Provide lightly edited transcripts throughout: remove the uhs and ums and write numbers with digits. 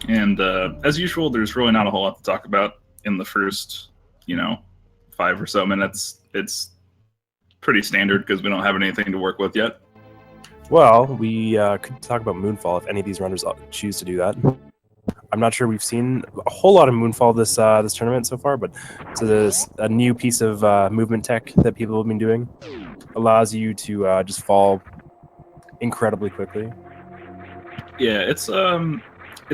And as usual, there's really not a whole lot to talk about in the first, 5 or so minutes. It's pretty standard because we don't have anything to work with yet. Well, we could talk about Moonfall if any of these runners choose to do that. I'm not sure we've seen a whole lot of Moonfall this tournament so far, but it's a new piece of movement tech that people have been doing. Allows you to just fall incredibly quickly. Yeah, it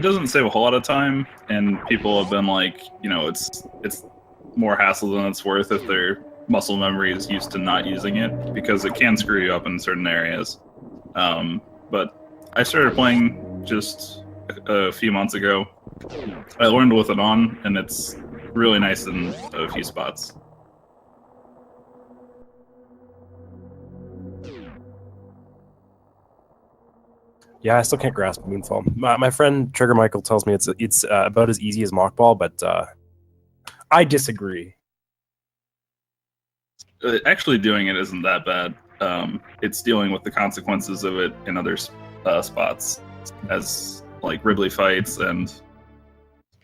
doesn't save a whole lot of time, and people have been like, it's more hassle than it's worth if their muscle memory is used to not using it, because it can screw you up in certain areas. But I started playing just a few months ago. I learned with it on, and it's really nice in a few spots. Yeah, I still can't grasp Moonfall. My friend Trigger Michael tells me it's about as easy as Mockball, but I disagree. Actually, doing it isn't that bad. It's dealing with the consequences of it in other spots, as like Ridley fights and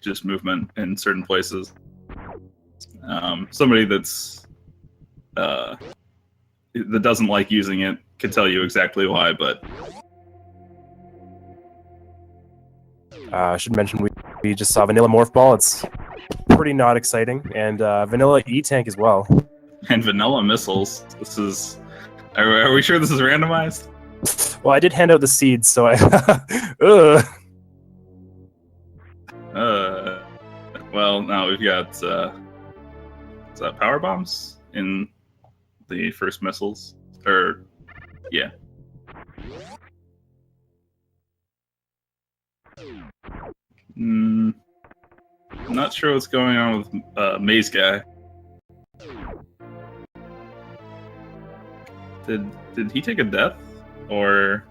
just movement in certain places. Somebody that doesn't like using it can tell you exactly why, but I should mention we just saw Vanilla Morph Ball. It's pretty not exciting, and Vanilla E-Tank as well. And Vanilla Missiles. This is... Are we sure this is randomized? Well, I did hand out the seeds, so I... Well, now we've got... is that Power Bombs in the first missiles? Or... yeah. I'm not sure what's going on with Maisgueuh. Did he take a death or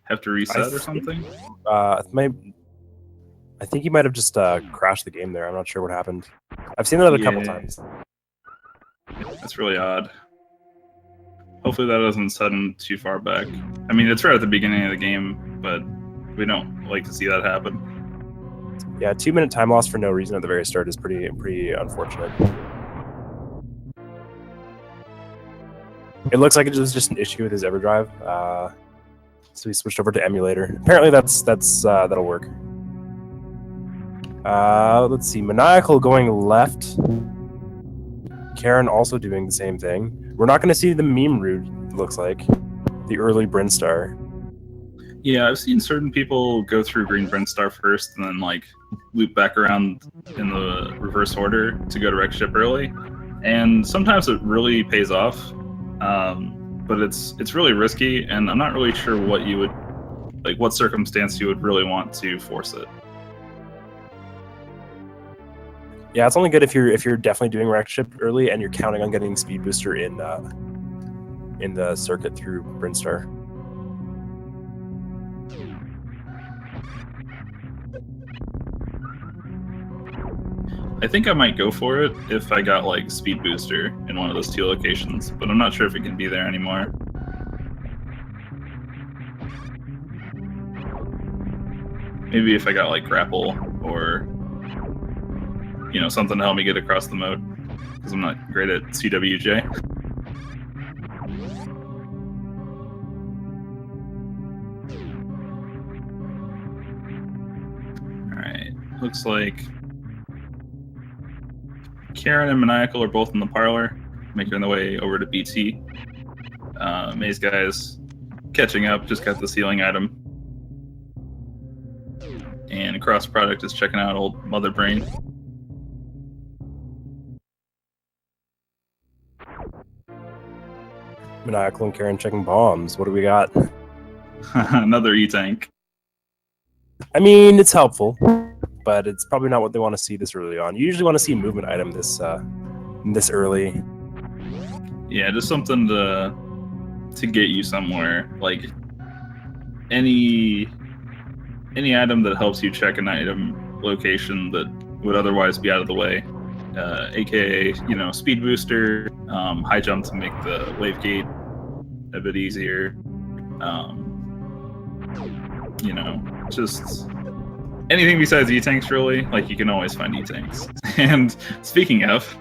have to reset or something? I think he might have just crashed the game there. I'm not sure what happened. I've seen that a couple times. That's really odd. Hopefully that doesn't set him too far back. I mean, it's right at the beginning of the game, but we don't like to see that happen. Yeah, 2-minute time loss for no reason at the very start is pretty unfortunate. It looks like it was just an issue with his EverDrive, so he switched over to emulator. Apparently, that'll work. Let's see, Maniacal going left. Karen also doing the same thing. We're not going to see the meme route, it looks like. The early Brinstar. Yeah, I've seen certain people go through green Brinstar first and then like loop back around in the reverse order to go to wreck ship early. And sometimes it really pays off. But it's really risky, and I'm not really sure what you would, like, what circumstance you would really want to force it. Yeah, it's only good if you're definitely doing wreck ship early and you're counting on getting speed booster in the circuit through Brinstar. I think I might go for it if I got like speed booster in one of those 2 locations, but I'm not sure if it can be there anymore. Maybe if I got like grapple or something to help me get across the moat, because I'm not great at CWJ. Alright, looks like Karen and Maniacal are both in the parlor, making their way over to BT. Maisgueuh is catching up, just got the ceiling item. And crossproduct is checking out old Mother Brain. Maniacal and Karen checking bombs. What do we got? Another E-Tank. I mean, it's helpful, but it's probably not what they want to see this early on. You usually want to see a movement item this early. Yeah, just something to get you somewhere. Like any item that helps you check an item location that would otherwise be out of the way. AKA, speed booster, high jump to make the wave gate a bit easier. Just anything besides E-tanks, really. Like, you can always find E-tanks. And speaking of,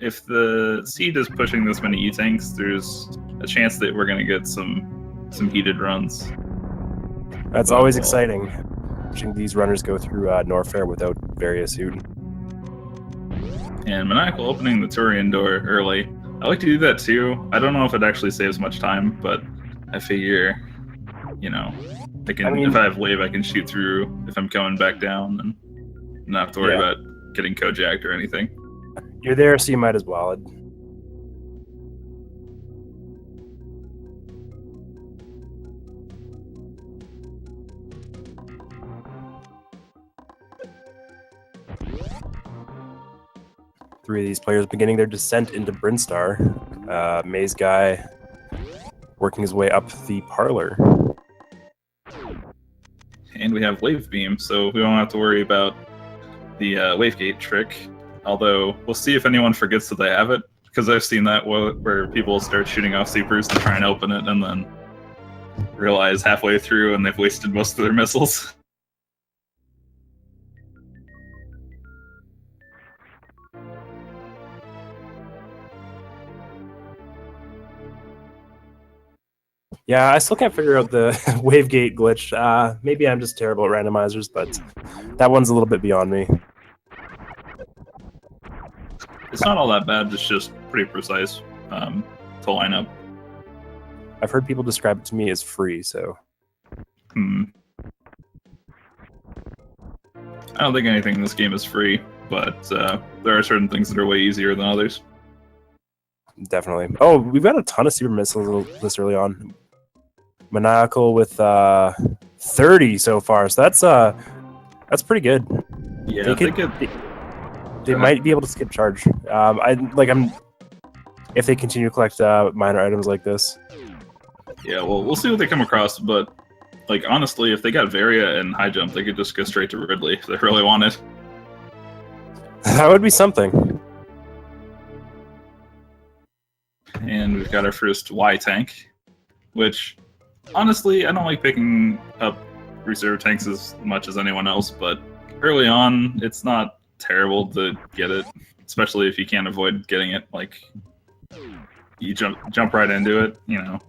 if the seed is pushing this many E-tanks, there's a chance that we're going to get some heated runs. That's always exciting. Watching these runners go through Norfair without various suit. And Maniacal opening the Turian door early. I like to do that too. I don't know if it actually saves much time, but I figure, you know, if I have wave, I can shoot through if I'm coming back down and not have to worry about getting co-jacked or anything. You're there, so you might as well. Three of these players beginning their descent into Brinstar. Maisgueuh working his way up the parlor. And we have wave beam, so we don't have to worry about the wave gate trick. Although, we'll see if anyone forgets that they have it, because I've seen that where people start shooting off supers to try and open it, and then realize halfway through and they've wasted most of their missiles. Yeah, I still can't figure out the wavegate glitch. Maybe I'm just terrible at randomizers, but that one's a little bit beyond me. It's not all that bad, it's just pretty precise to line up. I've heard people describe it to me as free, so... I don't think anything in this game is free, but there are certain things that are way easier than others. Definitely. Oh, we've got a ton of super missiles this early on. Maniacal with 30 so far, so that's pretty good. Yeah, they might be able to skip charge. If they continue to collect minor items like this. Yeah, well, we'll see what they come across, but like honestly, if they got Varia and high jump, they could just go straight to Ridley if they really wanted. That would be something. And we've got our first Y tank, which honestly, I don't like picking up reserve tanks as much as anyone else, but early on, it's not terrible to get it, especially if you can't avoid getting it. Like, you jump right into it, you know,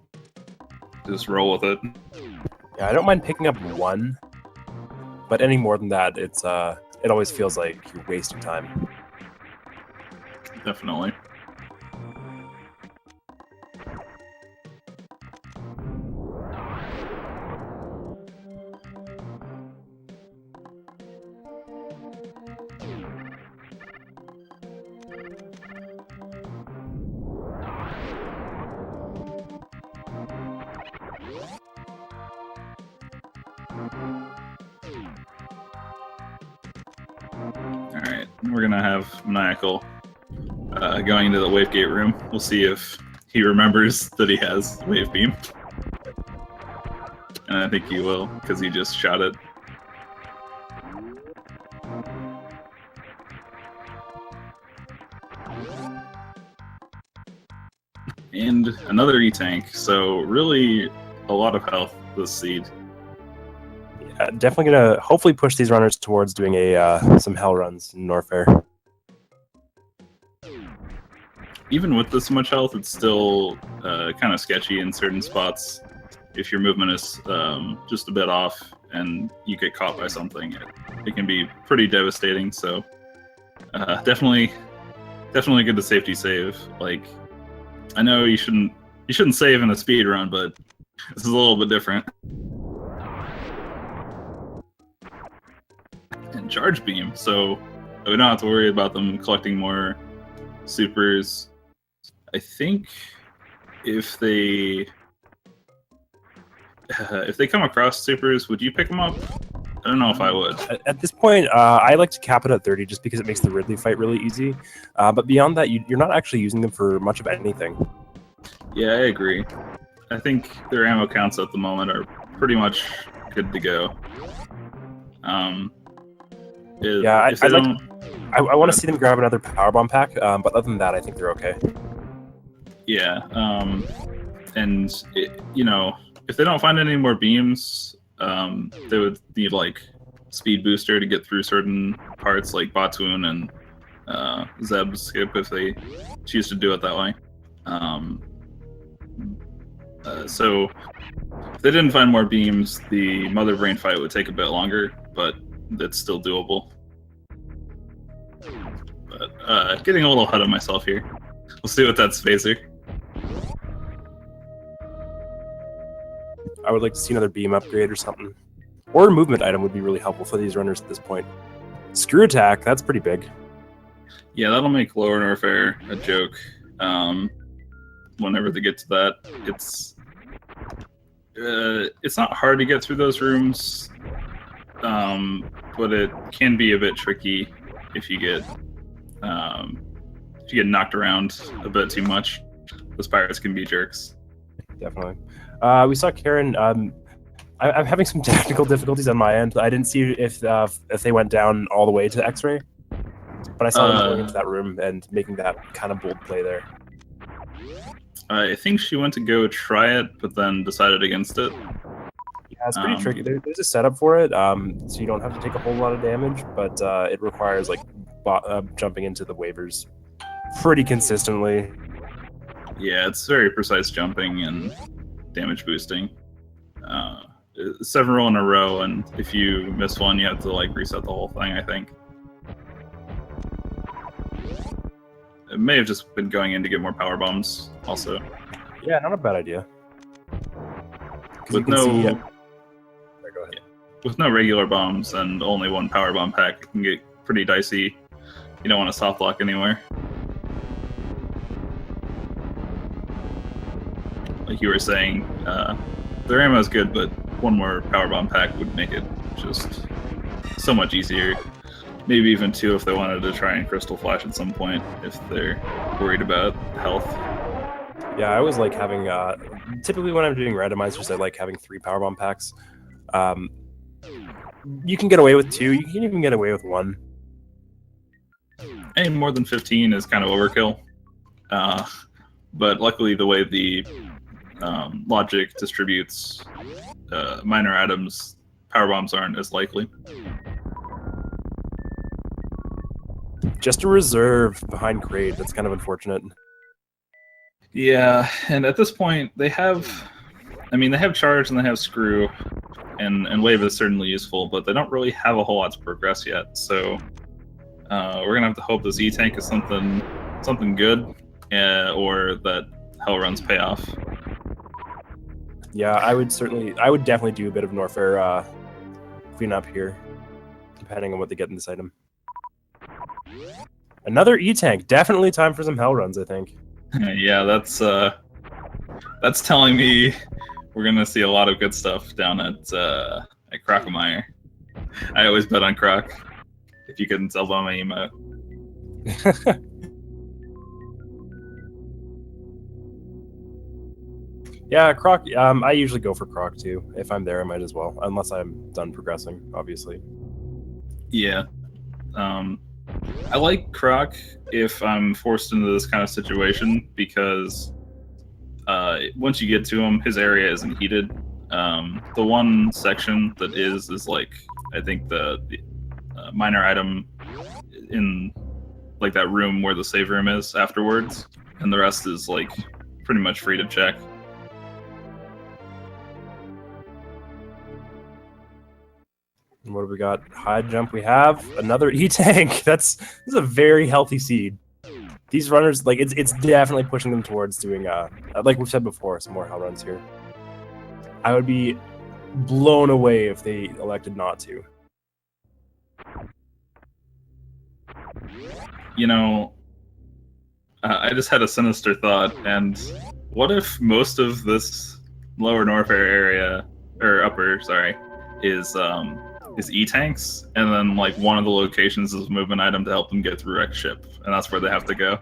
just roll with it. Yeah, I don't mind picking up one, but any more than that, it always feels like you're wasting time. Definitely. Alright, we're gonna have Maniacal going into the wave gate room. We'll see if he remembers that he has wave beam. And I think he will, because he just shot it. And another E-tank, so really a lot of health this seed. Yeah, definitely gonna hopefully push these runners towards doing some hell runs in Norfair. Even with this much health, it's still kind of sketchy in certain spots. If your movement is just a bit off and you get caught by something, it can be pretty devastating. So definitely good to safety save. Like, I know you shouldn't save in a speed run, but this is a little bit different. And charge beam, so we don't have to worry about them collecting more supers. I think if they come across supers, would you pick them up? I don't know if I would. At this point, I like to cap it at 30 just because it makes the Ridley fight really easy. But beyond that, you're not actually using them for much of anything. Yeah, I agree. I think their ammo counts at the moment are pretty much good to go. I want to see them grab another powerbomb pack, but other than that, I think they're okay. Yeah, and if they don't find any more beams, they would need like speed booster to get through certain parts like Phantoon and Zeb's skip if they choose to do it that way. So if they didn't find more beams, the Mother Brain fight would take a bit longer, but it's still doable. But getting a little ahead of myself here. We'll see what that's phaser. I would like to see another beam upgrade or something. Or a movement item would be really helpful for these runners at this point. Screw attack, that's pretty big. Yeah, that'll make lower Norfair a joke. Whenever they get to that, it's not hard to get through those rooms, but it can be a bit tricky if you get knocked around a bit too much. Those pirates can be jerks. Definitely. We saw Karen. I'm having some technical difficulties on my end. I didn't see if they went down all the way to X-ray, but I saw them going into that room and making that kind of bold play there. I think she went to go try it, but then decided against it. Yeah, it's pretty tricky. There's a setup for it, so you don't have to take a whole lot of damage, but it requires like jumping into the waivers pretty consistently. Yeah, it's very precise jumping and damage boosting. Several in a row, and if you miss one, you have to like reset the whole thing, I think. It may have just been going in to get more power bombs, also. Yeah, not a bad idea. With no, with no regular bombs and only one power bomb pack, it can get pretty dicey. You don't want to soft lock anywhere. Like you were saying, their ammo is good, but one more power bomb pack would make it just so much easier. Maybe even two if they wanted to try and crystal flash at some point, if they're worried about health. Yeah, I always like having, typically when I'm doing randomizers, I like having 3 powerbomb packs. You can get away with 2, you can even get away with 1. Any more than 15 is kind of overkill. But luckily the way the logic distributes minor items, power bombs aren't as likely. Just a reserve behind Kraid. That's kind of unfortunate. Yeah, and at this point, they have charge and they have screw, and wave is certainly useful, but they don't really have a whole lot to progress yet. So we're gonna have to hope this E-tank is something good, or that Hell Runs pay off. Yeah, I would definitely do a bit of Norfair cleanup here, depending on what they get in this item. Another E-tank. Definitely time for some Hell Runs, I think. Yeah, that's telling me we're gonna see a lot of good stuff down at Crockemeyer. I always bet on Croc. If you couldn't tell by my emote. Yeah, Croc. I usually go for Croc too. If I'm there, I might as well, unless I'm done progressing, obviously. Yeah. I like Croc if I'm forced into this kind of situation, because once you get to him, his area isn't heated. The one section that is like, I think the minor item in like that room where the save room is afterwards, and the rest is like pretty much free to check. And what have we got? High jump. We have another E-tank. This is a very healthy seed. These runners, like, it's definitely pushing them towards doing, like we've said before, some more Hell Runs here. I would be blown away if they elected not to. You know, I just had a sinister thought, and what if most of this lower Norfair area, or upper, sorry, is E-tanks, and then like one of the locations is a movement item to help them get through X ship, and that's where they have to go.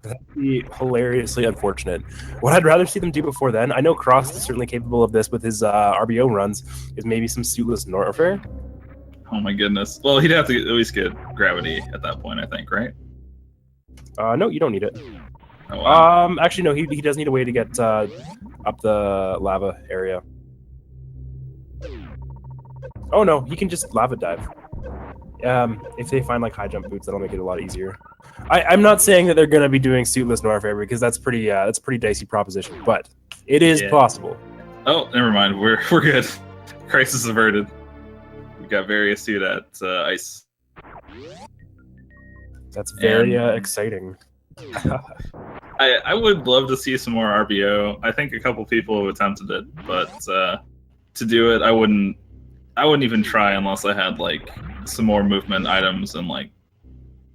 That'd be hilariously unfortunate. What I'd rather see them do before then, I know Cross is certainly capable of this with his RBO runs, is maybe some suitless Norfair. Oh my goodness. Well, he'd have to at least get gravity at that point, I think, right? No, you don't need it. Oh, wow. Actually, no, he does need a way to get up the lava area. Oh no, he can just lava dive. If they find like high jump boots, that'll make it a lot easier. I'm not saying that they're going to be doing suitless Norfair because that's a pretty dicey proposition, but it is possible. Oh, never mind. We're good. Crisis averted. We got various suit at ice. That's very exciting. I would love to see some more RBO. I think a couple people have attempted it, but to do it, I wouldn't even try unless I had like some more movement items and like,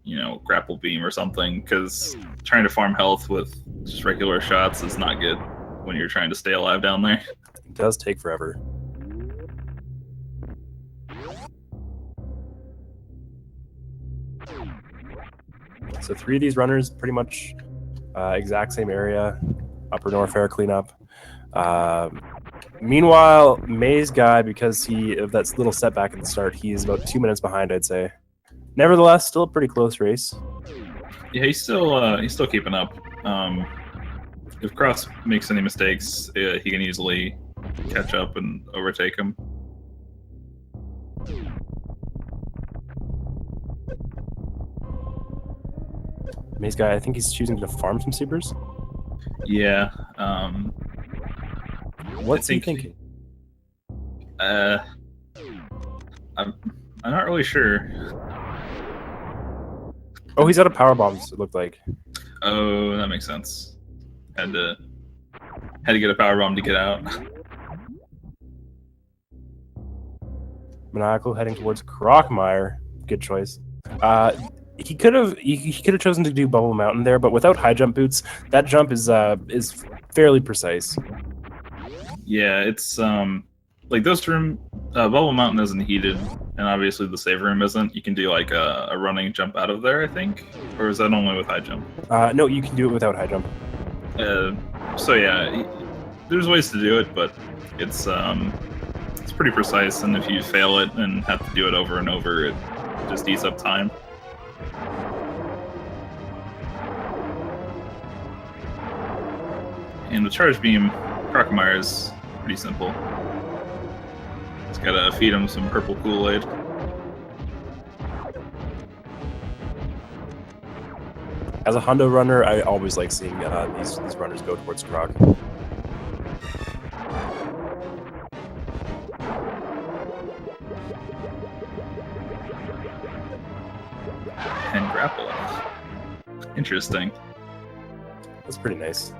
you know, grapple beam or something, because trying to farm health with just regular shots is not good when you're trying to stay alive down there. It does take forever. So 3 of these runners, pretty much exact same area, upper Norfair cleanup. Meanwhile, Maisgueuh, because of that little setback at the start, he's about 2 minutes behind, I'd say. Nevertheless, still a pretty close race. Yeah, he's still keeping up. If Cross makes any mistakes, he can easily catch up and overtake him. Maisgueuh, I think he's choosing to farm some supers. Yeah. What's he thinking? I'm not really sure. Oh, he's out of power bombs, it looked like. Oh, that makes sense. Had to get a power bomb to get out. Maniacal heading towards Crockmire. Good choice. He could have chosen to do Bubble Mountain there, but without high jump boots, that jump is fairly precise. Yeah, it's like this room, Bubble Mountain isn't heated, and obviously the save room isn't. You can do like a running jump out of there, I think, or is that only with high jump? No, you can do it without high jump. So yeah, there's ways to do it, but it's pretty precise, and if you fail it and have to do it over and over, it just eats up time. And the charge beam, Crockmire is pretty simple. Just gotta feed him some purple Kool-Aid. As a Hondo runner, I always like seeing these runners go towards Croc. And grapple. Interesting. That's pretty nice.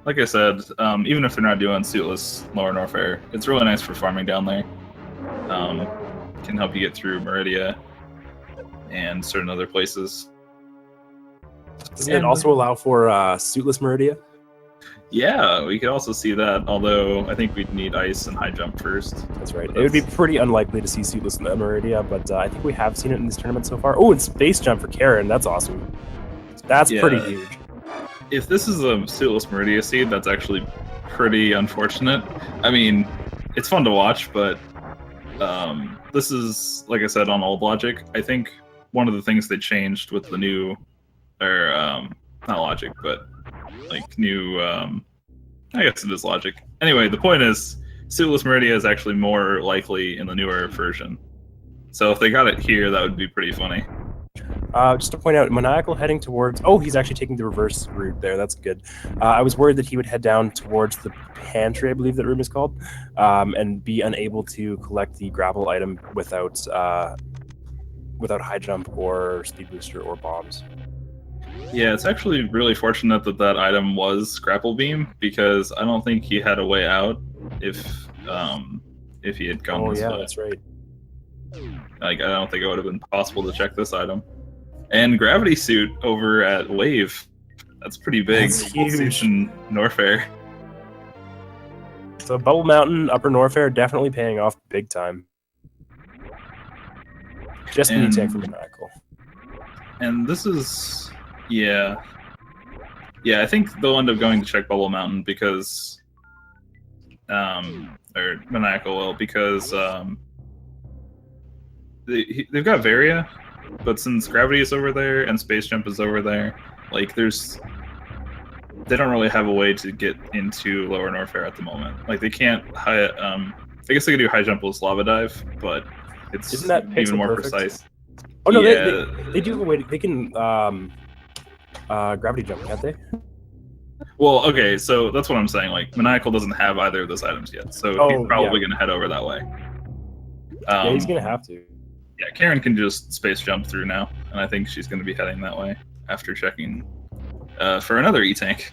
Like I said, even if they're not doing suitless lower Norfair, it's really nice for farming down there. Can help you get through Meridia and certain other places. Doesn't it also allow for suitless Meridia? Yeah, we could also see that, although I think we'd need ice and high jump first. That's right. It would be pretty unlikely to see suitless Meridia, but I think we have seen it in this tournament so far. Oh, and space jump for Karen. That's awesome. That's pretty huge. If this is a suitless Meridia seed, that's actually pretty unfortunate. I mean, it's fun to watch, but this is, like I said, on old logic. I think one of the things they changed with the new, or not logic, but like new, I guess it is logic. Anyway, the point is, suitless Meridia is actually more likely in the newer version. So if they got it here, that would be pretty funny. Just to point out, Maniacal heading towards... Oh, he's actually taking the reverse route there. That's good. I was worried that he would head down towards the pantry, I believe that room is called, and be unable to collect the grapple item without high jump or speed booster or bombs. Yeah, it's actually really fortunate that that item was grapple beam, because I don't think he had a way out if he had gone this way. Oh yeah, that's right. Like, I don't think it would have been possible to check this item. And gravity suit over at Wave. That's pretty big. That's huge. In Norfair. So Bubble Mountain, Upper Norfair, definitely paying off big time. Just the tank from Maniacal. And this is... Yeah. Yeah, I think they'll end up going to check Bubble Mountain because... or Maniacal will, because... they've got Varia, but since gravity is over there and space jump is over there, like there's they don't really have a way to get into lower Norfair at the moment. Like they can't high. I guess they could do high jump with lava dive, but it's Isn't that even pixel more perfect? precise. Oh no, Yeah. they do have a way. They can gravity jump, can't they? Well, okay, so that's what I'm saying. Like Maniacal doesn't have either of those items yet, so he's probably gonna head over that way. Yeah, he's gonna have to. Yeah, Karen can just space jump through now, and I think she's gonna be heading that way after checking for another E-tank.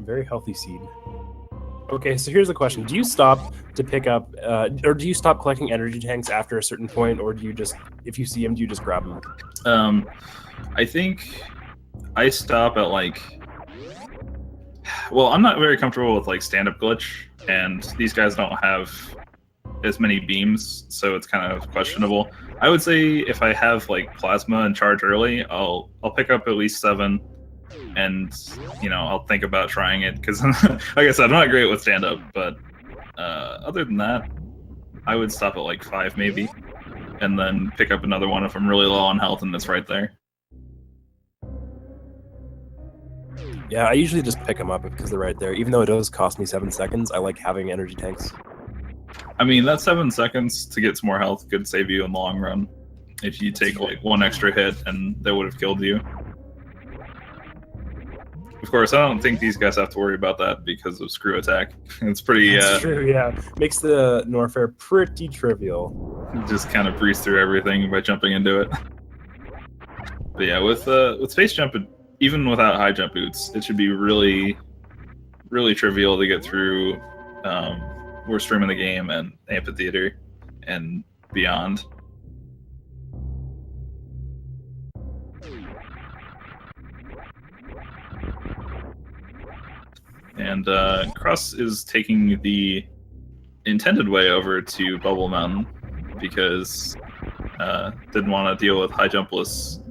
Very healthy seed. Okay, so here's the question: do you stop to pick up, or do you stop collecting energy tanks after a certain point, or do you just, if you see them, do you just grab them? I think I stop at like. Well, I'm not very comfortable with like stand-up glitch, and these guys don't have as many beams, so it's kind of questionable. I would say if I have like plasma and charge early, I'll pick up at least 7. And I'll think about trying it because, like I said, I'm not great with stand up. But other than that, I would stop at like 5 maybe, and then pick up another one if I'm really low on health and it's right there. Yeah, I usually just pick them up because they're right there. Even though it does cost me 7 seconds, I like having energy tanks. I mean, that 7 seconds to get some more health could save you in the long run. If you take like 1 extra hit and they would have killed you. Of course, I don't think these guys have to worry about that because of screw attack. It's pretty. That's true, yeah. Makes the Norfair pretty trivial. Just kind of breeze through everything by jumping into it. But yeah, with space jump, even without high jump boots, it should be really, really trivial to get through worst room in the game and amphitheater and beyond. And Cross is taking the intended way over to Bubble Mountain because didn't want to deal with high jumpless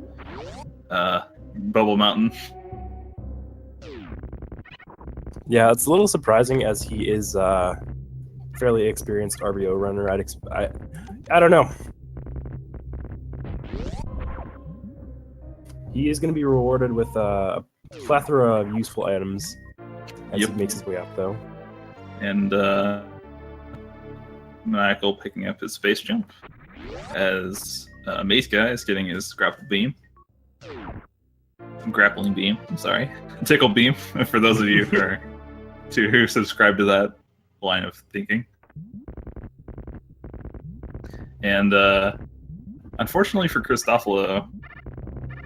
Bubble Mountain. Yeah, it's a little surprising as he is fairly experienced RBO runner. I don't know. He is going to be rewarded with a plethora of useful items as he makes his way up, though. And Maniacal picking up his space jump as Maisgueuh is getting his grappling beam. I'm sorry. Tickle beam, for those of you who subscribe to that line of thinking. And unfortunately for Christofalo,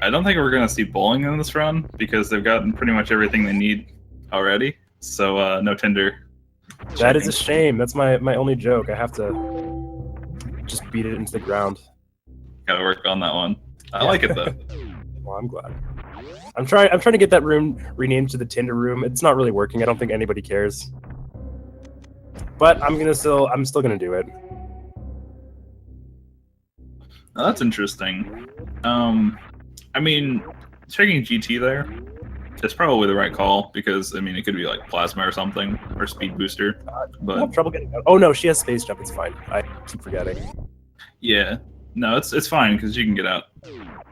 I don't think we're going to see bowling in this run because they've gotten pretty much everything they need already. So no Tinder. That is a shame. That's my only joke. I have to just beat it into the ground. Gotta work on that one. I like it though. Well, I'm glad. I'm trying to get that room renamed to the Tinder room. It's not really working. I don't think anybody cares. But I'm still gonna do it. Oh, that's interesting. I mean, checking GT there is probably the right call because I mean it could be like plasma or something or speed booster. But I have trouble getting out. Oh no, she has space jump. It's fine. I keep forgetting. Yeah, no, it's fine because you can get out.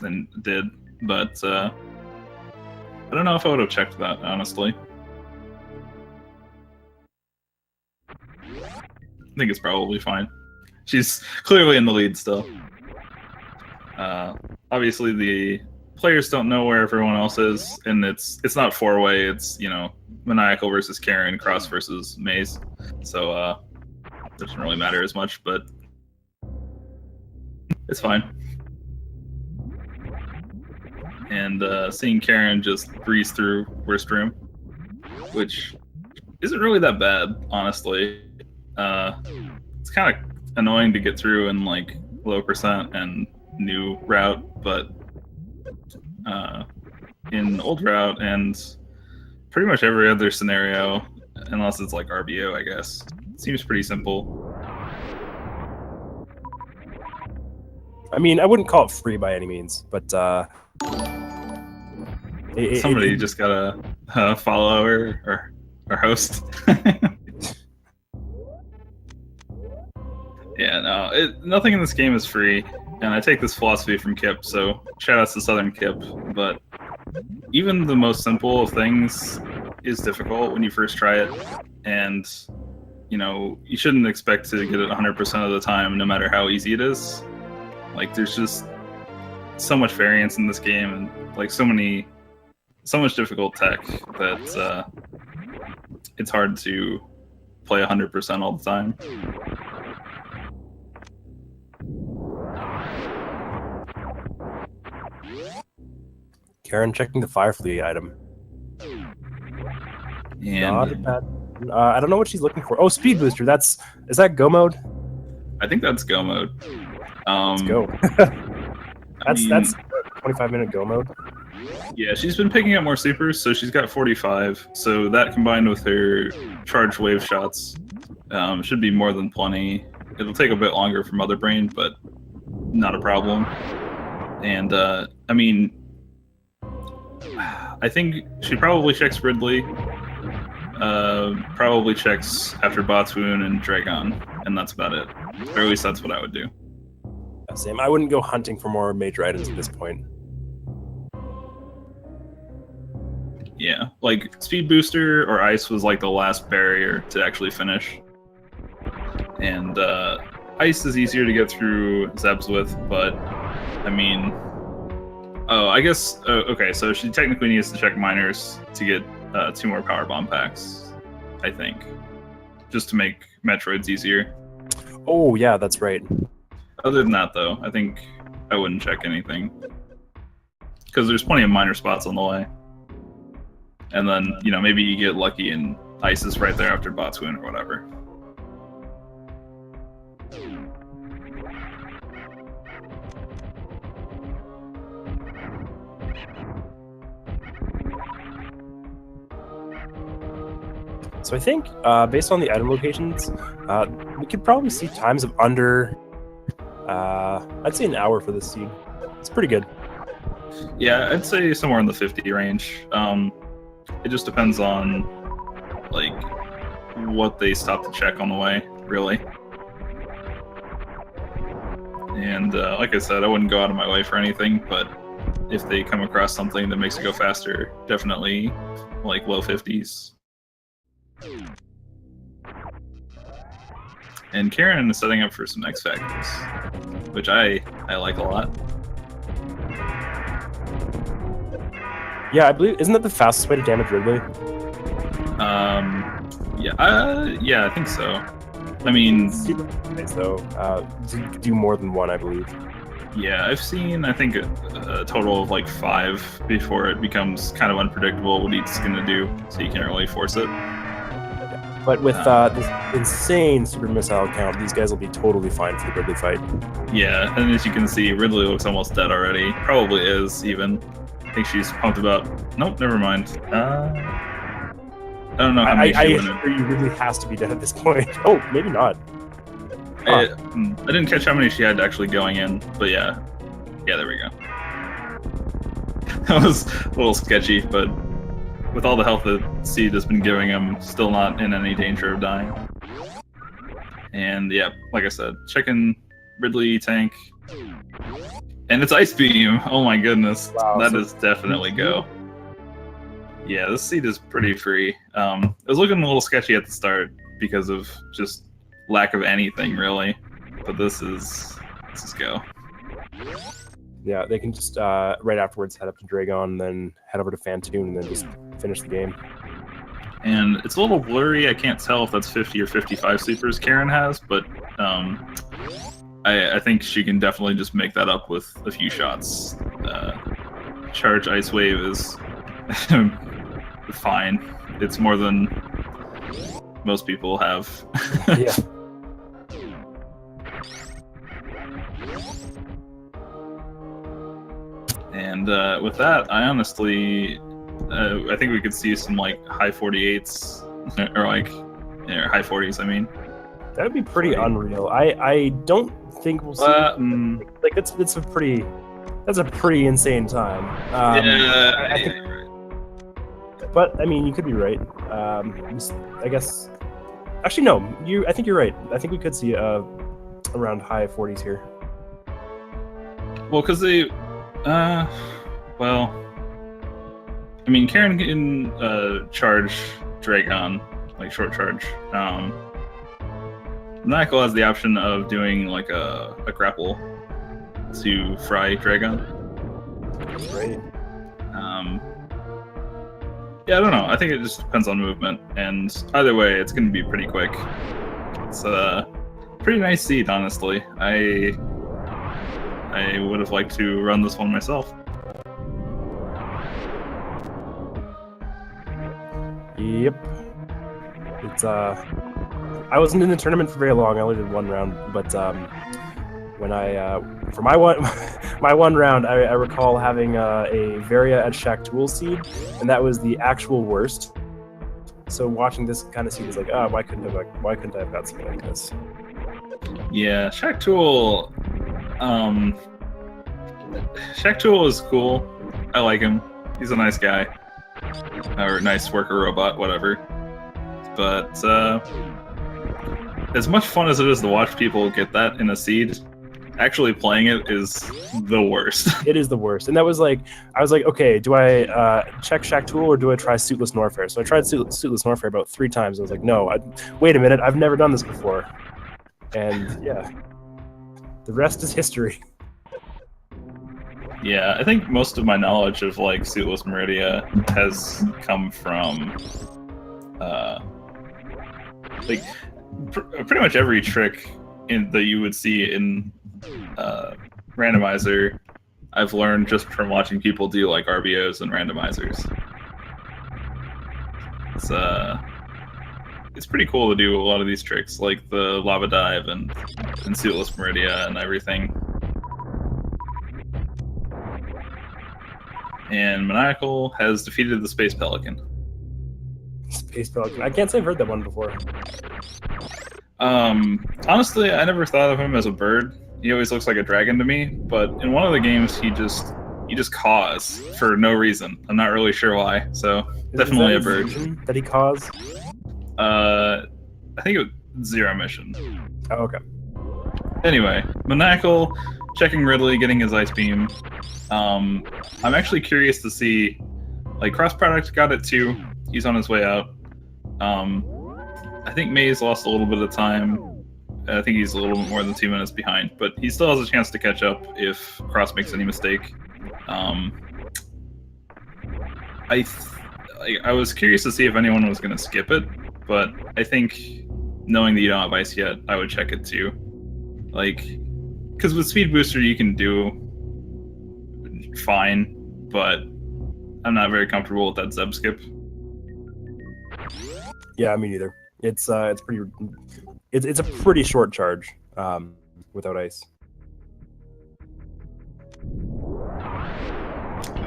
And did, but I don't know if I would have checked that honestly. I think it's probably fine. She's clearly in the lead still. Obviously, the players don't know where everyone else is, and it's not 4-way. It's Maniacal versus Karen, Cross versus Maze. So it doesn't really matter as much, but it's fine. And seeing Karen just breeze through worst room, which isn't really that bad, honestly. It's kind of annoying to get through in like low percent and new route, but in old route and pretty much every other scenario, unless it's like RBO, I guess, it seems pretty simple. I mean, I wouldn't call it free by any means, but somebody just got a follower or host. Yeah, no, nothing in this game is free. and I take this philosophy from Kip, so shout outs to Southern Kip, but even the most simple of things is difficult when you first try it, and you know, you shouldn't expect to get it 100% of the time, no matter how easy it is. Like, there's just so much variance in this game, and like so much difficult tech that it's hard to play 100% all the time. Karen checking the Firefly item. And Not bad. I don't know what she's looking for. Oh, speed booster. Is that go mode? I think that's go mode. Let's go. That's 25-minute go mode. Yeah, she's been picking up more supers, so she's got 45. So that combined with her charged wave shots should be more than plenty. It'll take a bit longer for Mother Brain, but not a problem. And I mean, I think she probably checks Ridley. Probably checks after Phantoon and Dragon, and that's about it. Or at least that's what I would do. Same. I wouldn't go hunting for more major items at this point. Yeah, like speed booster or ice was like the last barrier to actually finish. And ice is easier to get through Zebs with, but I mean, oh, I guess okay. So she technically needs to check miners to get 2 more power bomb packs, I think, just to make Metroids easier. Oh yeah, that's right. Other than that, though, I think I wouldn't check anything because there's plenty of miner spots on the way. And then, you know, maybe you get lucky and ice is right there after Phantoon or whatever. So I think, based on the item locations, we could probably see times of under, I'd say an hour for this seed. It's pretty good. Yeah, I'd say somewhere in the 50 range. It just depends on, like, what they stop to check on the way, really. And like I said, I wouldn't go out of my way for anything, but if they come across something that makes it go faster, definitely, like, low 50s. And Karen is setting up for some X Factors, which I like a lot. Yeah, I believe, isn't that the fastest way to damage Ridley? Yeah, I think so. I mean, Super nice though. Do more than one, I believe. Yeah, I've seen, I think, a total of like 5 before it becomes kind of unpredictable what each is going to do, so you can't really force it. But with this insane super missile count, these guys will be totally fine for the Ridley fight. Yeah, and as you can see, Ridley looks almost dead already. Probably is, even. I think she's pumped about... Nope, never mind. I don't know how many she went in. You Ridley has to be dead at this point. Oh, maybe not. I didn't catch how many she had actually going in, but yeah. Yeah, there we go. That was a little sketchy, but with all the health that Seed has been giving him, still not in any danger of dying. And yeah, like I said, checking Ridley tank. And it's Ice Beam! Oh my goodness. Wow, that is definitely go. Yeah, this Seed is pretty free. It was looking a little sketchy at the start because of just lack of anything, really. But this is go. Yeah, they can just right afterwards head up to Dragon, then head over to Phantoon, and then just finish the game. And it's a little blurry. I can't tell if that's 50 or 55 supers Karen has, but I think she can definitely just make that up with a few shots. Charge Ice Wave is fine. It's more than most people have. Yeah. And with that, I honestly, I think we could see some like high 48s or like high 40s. I mean, that would be pretty unreal. I don't think we'll see. Like that's a pretty insane time. Yeah, I think, but I mean, you could be right. I guess. Actually, no. I think you're right. I think we could see around high 40s here. Well, because they, well, I mean, Karen can charge Dragon, like short charge. Maniacal has the option of doing like a grapple to fry Dragon. Great. Yeah, I don't know. I think it just depends on movement, and either way, it's going to be pretty quick. It's a pretty nice seed, honestly. I would have liked to run this one myself. Yep. It's I wasn't in the tournament for very long. I only did one round, but when I for my one round, I recall having a Varia at Shaq Tool seed, and that was the actual worst. So watching this kind of seed is like, oh, why couldn't I have got something like this? Yeah, Shaq Tool. Shaq Tool is cool. I like him. He's a nice guy, or nice worker robot, whatever. But as much fun as it is to watch people get that in a seed, actually playing it is the worst. It is the worst. And that was like, I was like, okay, do I check Shaq Tool or do I try Suitless Norfair? So I tried Suitless Norfair about 3 times. I was like, no, wait a minute, I've never done this before. And yeah, the rest is history. Yeah, I think most of my knowledge of like Suitless Meridia has come from like pretty much every trick that you would see in Randomizer, I've learned just from watching people do like RBOs and randomizers. It's pretty cool to do a lot of these tricks, like the lava dive and Suitless Meridia and everything. And Maniacal has defeated the Space Pelican. Space Pelican. I can't say I've heard that one before. Honestly, I never thought of him as a bird. He always looks like a dragon to me, but in one of the games he just caws for no reason. I'm not really sure why, so definitely a bird. That he caws? I think it was Zero Mission. Oh, okay. Anyway, Maniacal checking Ridley, getting his ice beam. I'm actually curious to see, like, crossproduct got it too. He's on his way out. I think Maze lost a little bit of time. I think he's a little bit more than 2 minutes behind, but he still has a chance to catch up if Cross makes any mistake. I was curious to see if anyone was going to skip it, but I think knowing that you don't have ice yet, I would check it too. Like, because with Speed Booster you can do fine, but I'm not very comfortable with that Zeb skip. Yeah, me neither. It's a pretty short charge without ice.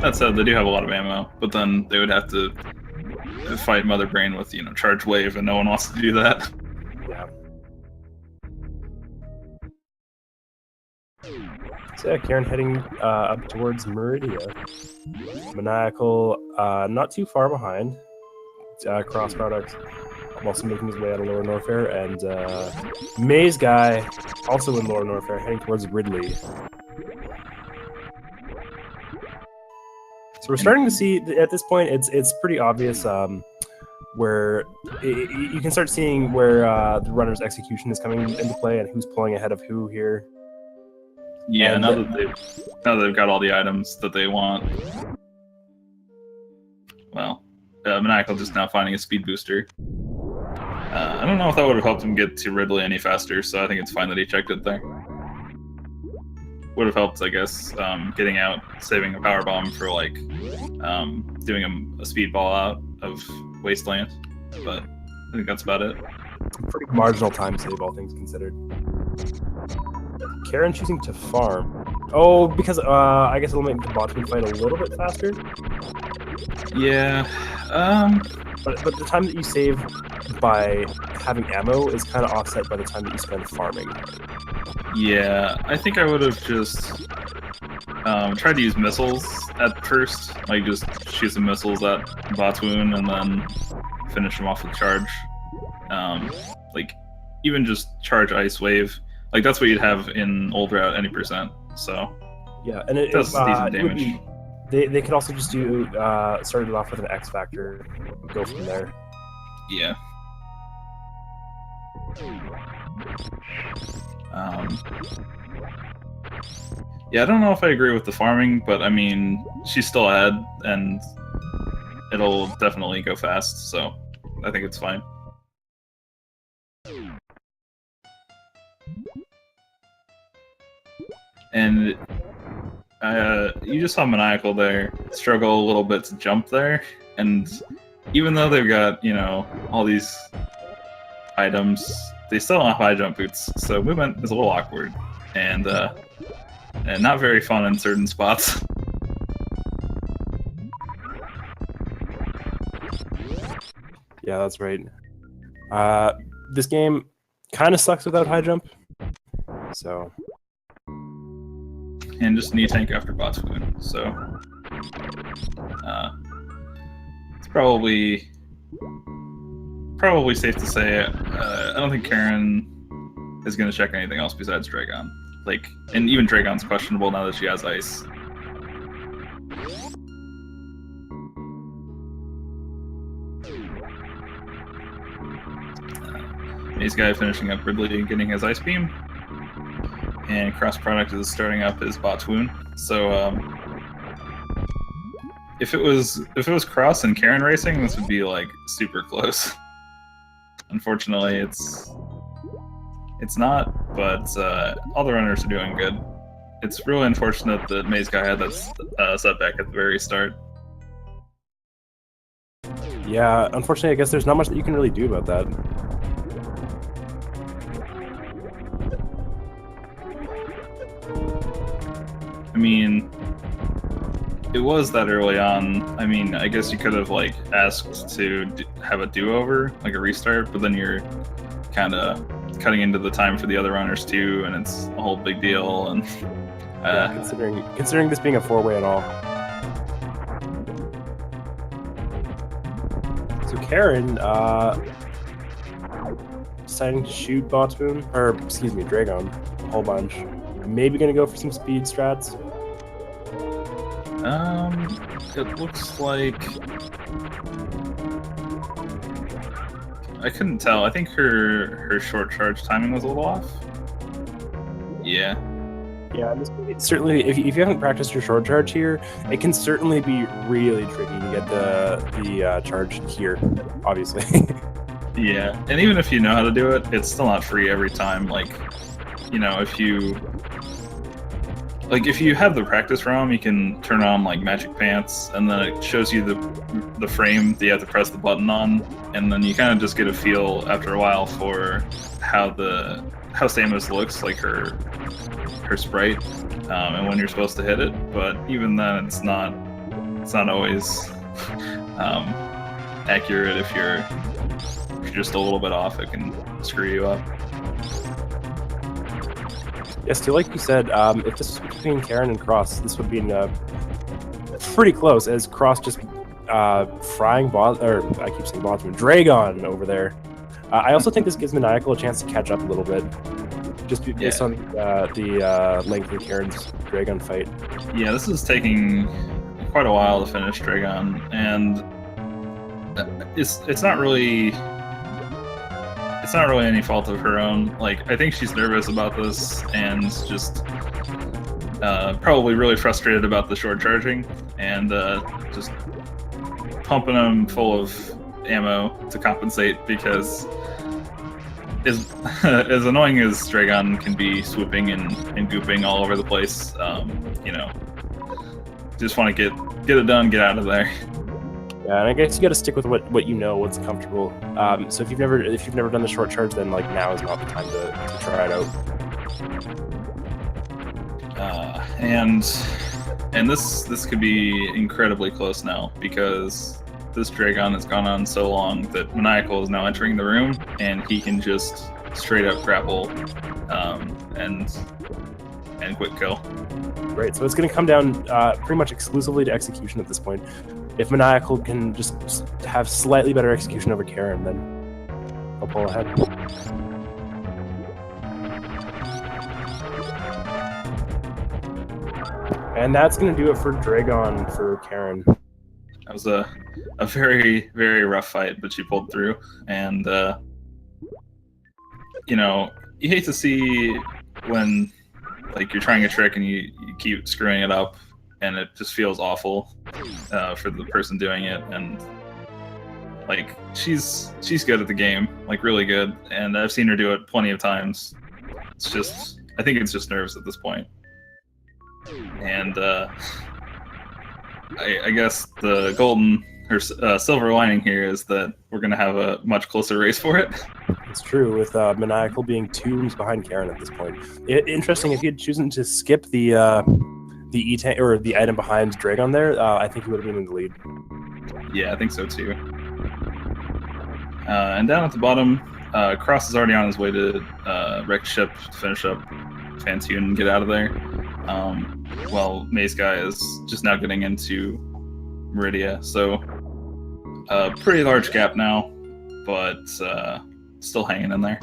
That said, they do have a lot of ammo, but then they would have to fight Mother Brain with, charge wave, and no one wants to do that. Yeah. So yeah, Karen heading up towards Meridia. Maniacal not too far behind. Crossproduct also making his way out of Lower Norfair, and Maisgueuh also in Lower Norfair heading towards Ridley. So we're starting to see, at this point, it's pretty obvious where you can start seeing where the runner's execution is coming into play and who's pulling ahead of who here. Yeah, now that they've got all the items that they want. Well, Maniacal just now finding a speed booster. I don't know if that would have helped him get to Ridley any faster, so I think it's fine that he checked it there. Would have helped, I guess, getting out, saving a power bomb for like doing a speed ball out of Wasteland, but I think that's about it. Pretty marginal time save, all things considered. Karen choosing to farm. Oh, because I guess it'll make the bottom fight a little bit faster. Yeah. But the time that you save by having ammo is kind of offset by the time that you spend farming. Yeah, I think I would have just tried to use missiles at first, like just shoot some missiles at Phantoon and then finish them off with charge. Like even just charge Ice Wave, like that's what you'd have in old route any percent. So Yeah, and it does decent it would damage. be, they could also just do start it off with an X Factor, go from there. Yeah. Yeah, I don't know if I agree with the farming, but I mean, she's still ahead, and it'll definitely go fast, so I think it's fine. And you just saw Maniacal there struggle a little bit to jump there, and even though they've got, you know, all these items, they still don't have high jump boots, so movement is a little awkward, and not very fun in certain spots. Yeah, that's right. This game kind of sucks without high jump, so. And just knee tank after Phantoon, so it's probably safe to say I don't think Karen is going to check anything else besides Dragon. Like, and even Dragon's questionable now that she has ice. Maisgueuh finishing up Ridley and getting his ice beam. And crossproduct is starting up his Phantoon. So if it was Cross and Karen racing, this would be like super close. Unfortunately, it's not, but all the runners are doing good. It's really unfortunate that Maisgueuh had that setback at the very start. Yeah, unfortunately, I guess there's not much that you can really do about that. I mean, it was that early on. I mean, I guess you could have like asked to have a do-over, like a restart, but then you're kind of cutting into the time for the other runners too, and it's a whole big deal. And yeah, considering this being a four-way at all. So Karen, deciding to shoot Phantoon, or excuse me, Dragon, a whole bunch. Maybe gonna go for some speed strats. It looks like I couldn't tell. I think her short charge timing was a little off. Yeah. Yeah, it's certainly, if you haven't practiced your short charge here, it can certainly be really tricky to get the charge here, obviously. Yeah, and even if you know how to do it, it's still not free every time. Like, you know, if you have the practice ROM, you can turn on like Magic Pants, and then it shows you the frame that you have to press the button on, and then you kind of just get a feel after a while for how Samus looks, like her sprite, and when you're supposed to hit it. But even then, it's not always accurate. If you're just a little bit off, it can screw you up. Yes, too, like you said, if this was between Karen and Cross, this would be pretty close, as Cross just frying I keep saying Bottom, Dragon over there. I also think this gives Maniacal a chance to catch up a little bit, just based on the length of Karen's Dragon fight. Yeah, this is taking quite a while to finish Dragon, and it's not really any fault of her own. Like, I think she's nervous about this and just probably really frustrated about the short charging, and just pumping them full of ammo to compensate, because as annoying as Dragon can be swooping and gooping all over the place, you know, just want to get it done, get out of there. Yeah, and I guess you got to stick with what you know, what's comfortable. So if you've never done the short charge, then like now is not the time to try it out. And this could be incredibly close now, because this Dragon has gone on so long that Maniacal is now entering the room, and he can just straight up grapple and quick kill. Right, so it's going to come down pretty much exclusively to execution at this point. If Maniacal can just have slightly better execution over Karen, then he'll pull ahead. And that's going to do it for Dragon for Karen. That was a very, very rough fight, but she pulled through. And, you know, you hate to see when, like, you're trying a trick and you keep screwing it up, and it just feels awful for the person doing it. And, like, she's good at the game, like, really good. And I've seen her do it plenty of times. It's just, I think it's just nerves at this point. And, I guess the golden or silver lining here is that we're going to have a much closer race for it. It's true, with Maniacal being 2 rooms behind Karen at this point. Interesting, if he had chosen to skip the or the item behind Dragon there, I think he would have been in the lead. Yeah, I think so too. And down at the bottom, Cross is already on his way to wreck ship to finish up Phantoon and get out of there. Well, Maisgueuh is just now getting into Meridia, so a pretty large gap now, but still hanging in there.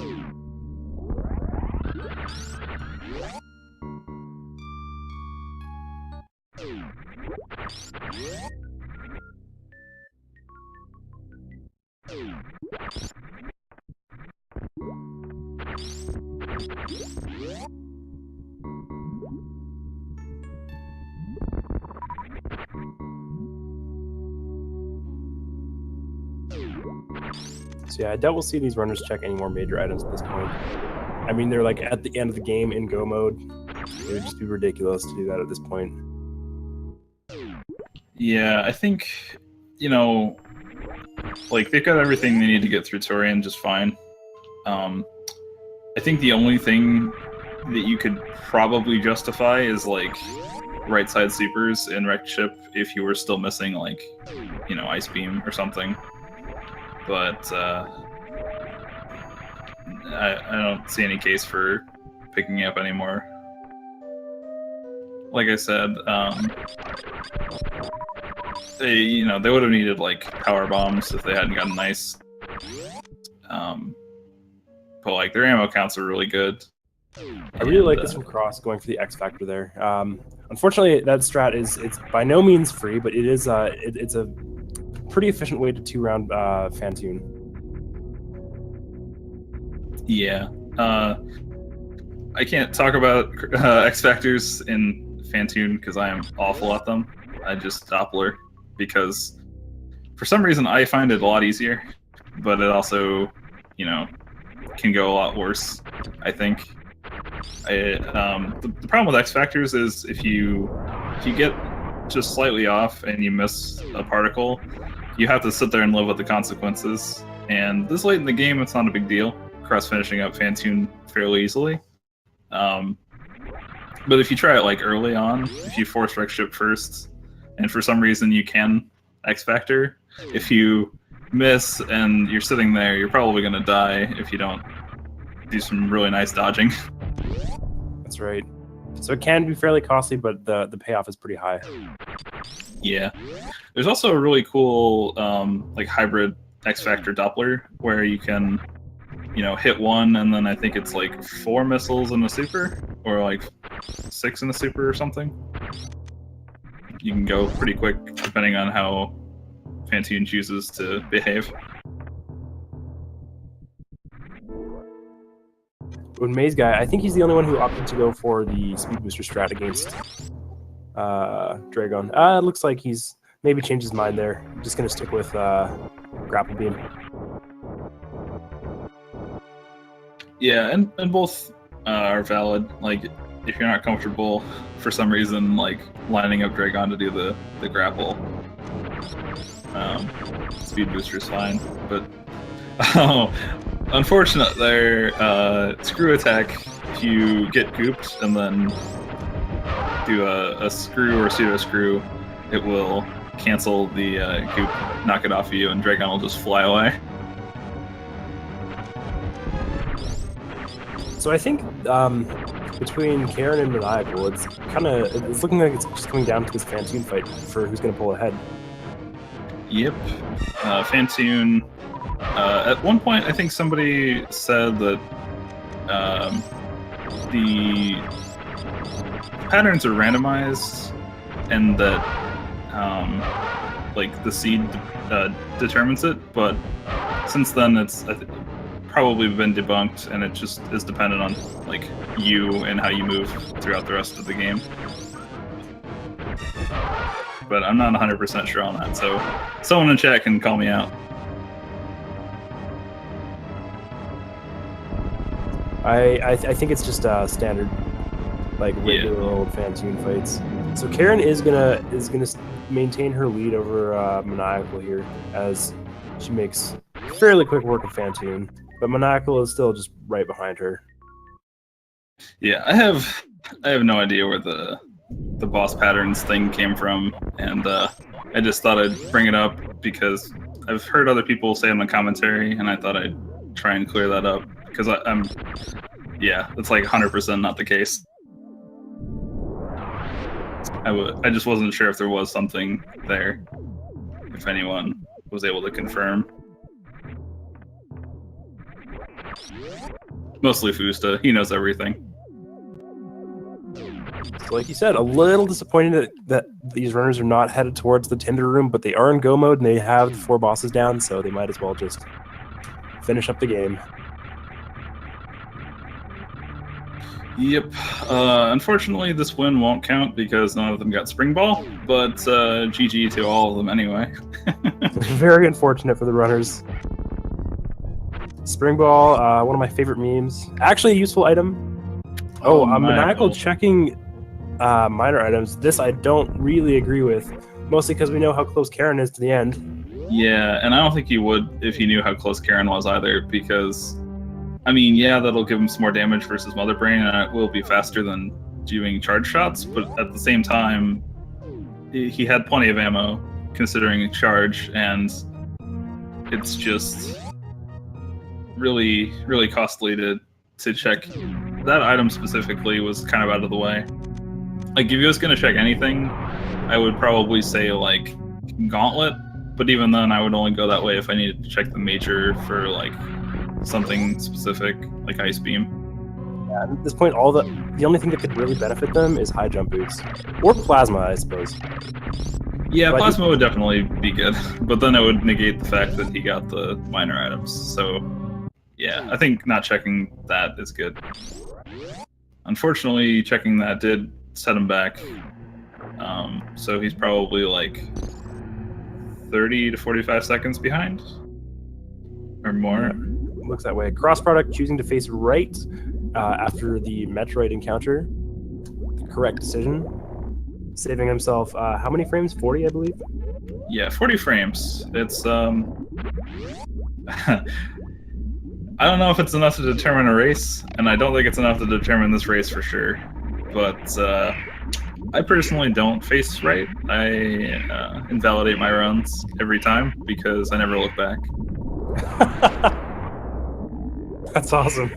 So yeah, I doubt we'll see these runners check any more major items at this point. I mean, they're like at the end of the game in go mode. It would just be ridiculous to do that at this point. Yeah, I think, you know, like, they've got everything they need to get through Torian just fine. I think the only thing that you could probably justify is, like, right side supers in wrecked ship if you were still missing, like, you know, Ice Beam or something. But I don't see any case for picking it up anymore. Like I said, they would have needed, like, power bombs if they hadn't gotten ice. But, like, their ammo counts are really good. I really like this from Cross going for the X Factor there. Unfortunately, that strat it's by no means free, but it is it's a pretty efficient way to 2-round Phantoon. Yeah. I can't talk about X Factors in Phantoon because I am awful at them. I just Doppler because for some reason I find it a lot easier, but it also, you know, can go a lot worse, I think. The problem with X Factors is if you get just slightly off and you miss a particle, you have to sit there and live with the consequences. And this late in the game, it's not a big deal. Cross finishing up Phantoon fairly easily. But if you try it, like, early on, if you force wreck ship first, and for some reason you can X Factor, if you miss and you're sitting there, you're probably going to die if you don't do some really nice dodging. That's right. So it can be fairly costly, but the payoff is pretty high. Yeah. There's also a really cool like hybrid X Factor Doppler where you can, you know, hit one and then I think it's like 4 missiles in a super, or like 6 in a super or something. You can go pretty quick depending on how Phantoon chooses to behave. When Maisgueuh, I think he's the only one who opted to go for the speed booster strat against Dragon. It looks like he's maybe changed his mind there. I'm just going to stick with grapple beam. Yeah, and both are valid. Like, if you're not comfortable for some reason, like lining up Dragon to do the grapple, speed booster is fine. But unfortunate there, screw attack. If you get gooped and then do a screw or pseudo screw, it will cancel the goop, knock it off of you, and Dragon will just fly away. So I think between Karen and Maniacal, it's looking like it's just coming down to this Phantoon fight for who's going to pull ahead. Yep, Phantoon. At one point, I think somebody said that the patterns are randomized and that like the seed determines it. But since then, it's probably been debunked, and it just is dependent on like you and how you move throughout the rest of the game. But I'm not 100% sure on that, so someone in chat can call me out. I think it's just standard, like regular old Phantoon fights. So Karen is gonna maintain her lead over Maniacal here, as she makes fairly quick work of Phantoon, but Maniacal is still just right behind her. Yeah, I have no idea where the boss patterns thing came from, and I just thought I'd bring it up because I've heard other people say it in the commentary, and I thought I'd try and clear that up because yeah, it's like 100% not the case. I just wasn't sure if there was something there, if anyone was able to confirm. Mostly Fusta, he knows everything. So like you said, a little disappointed that these runners are not headed towards the Tinder room, but they are in go mode and they have the 4 bosses down, so they might as well just finish up the game. Yep. Unfortunately, this win won't count because none of them got Spring Ball, but GG to all of them anyway. Very unfortunate for the runners. Spring Ball, one of my favorite memes. Actually, a useful item. Oh, Maniacal checking minor items. This I don't really agree with, mostly because we know how close Karen is to the end. Yeah, and I don't think he would if he knew how close Karen was either, because, I mean, yeah, that'll give him some more damage versus Mother Brain, and it will be faster than doing charge shots, but at the same time, he had plenty of ammo, considering charge, and it's just really, really costly to check. That item specifically was kind of out of the way. Like, if you was going to check anything, I would probably say, like, Gauntlet, but even then, I would only go that way if I needed to check the major for, like, something specific, like Ice Beam. Yeah, at this point, the only thing that could really benefit them is high jump boots. Or Plasma, I suppose. Yeah, but Plasma would definitely be good, but then it would negate the fact that he got the minor items, so yeah, I think not checking that is good. Unfortunately, checking that did set him back, so he's probably like 30 to 45 seconds behind, or more. Looks that way. Cross product choosing to face right after the Metroid encounter. The correct decision. Saving himself, how many frames? 40, I believe? Yeah, 40 frames. It's, I don't know if it's enough to determine a race, and I don't think it's enough to determine this race for sure. But I personally don't face right. I invalidate my runs every time because I never look back. That's awesome.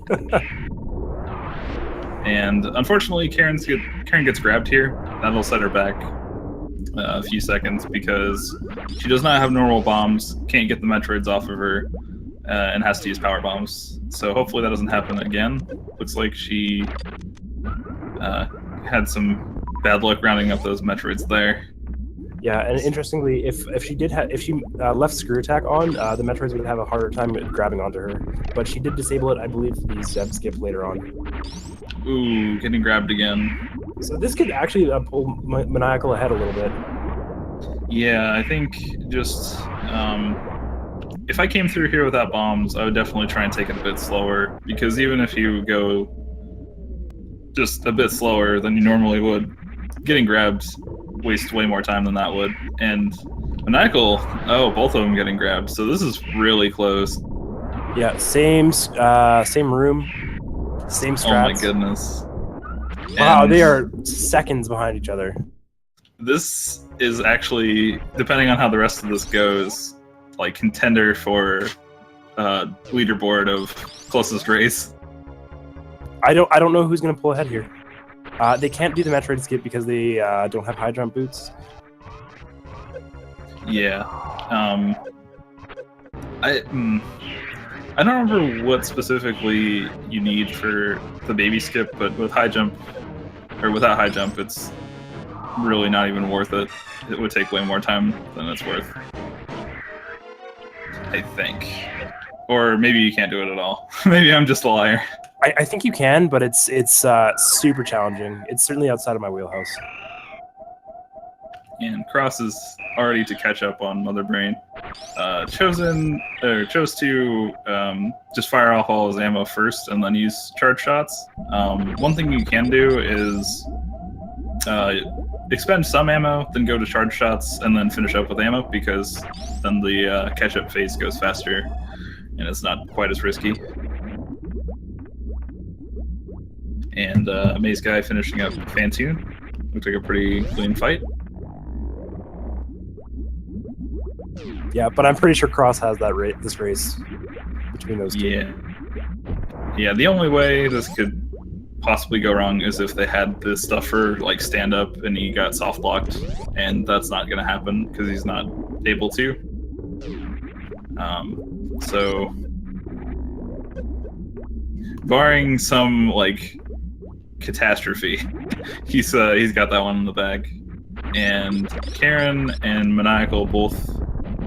And unfortunately, Karen gets grabbed here. That'll set her back a few seconds because she does not have normal bombs, can't get the Metroids off of her, and has to use power bombs. So hopefully that doesn't happen again. Looks like she had some bad luck rounding up those Metroids there. Yeah, and interestingly, if she left Screw Attack on, the Metroids would have a harder time grabbing onto her. But she did disable it, I believe, for the Zeb skip later on. Ooh, getting grabbed again. So this could actually pull Maniacal ahead a little bit. Yeah, I think just if I came through here without bombs, I would definitely try and take it a bit slower, because even if you go just a bit slower than you normally would, getting grabbed wastes way more time than that would. And Maniacal, oh, both of them getting grabbed, so this is really close. Yeah, same room, same strats. Oh my goodness. Wow, And they are seconds behind each other. This is actually, depending on how the rest of this goes, like contender for leaderboard of closest race. I don't know who's going to pull ahead here. They can't do the Metroid skip because they don't have high jump boots. Yeah. I don't remember what specifically you need for the baby skip, but with high jump, or without high jump, it's really not even worth it. It would take way more time than it's worth. I think. Or maybe you can't do it at all. Maybe I'm just a liar. I think you can, but it's super challenging. It's certainly outside of my wheelhouse. And Cross is already to catch up on Mother Brain. Chose to just fire off all his ammo first and then use charge shots. One thing you can do is expend some ammo, then go to charge shots, and then finish up with ammo, because then the catch-up phase goes faster and it's not quite as risky. And Maisgueuh finishing up Phantoon. Looked like a pretty clean fight. Yeah, but I'm pretty sure Cross has that this race between those two. Yeah. Yeah, the only way this could possibly go wrong is if they had the stuffer like stand up and he got soft blocked, and that's not going to happen because he's not able to. So, barring some like catastrophe, he's got that one in the bag. And Karen and Maniacal both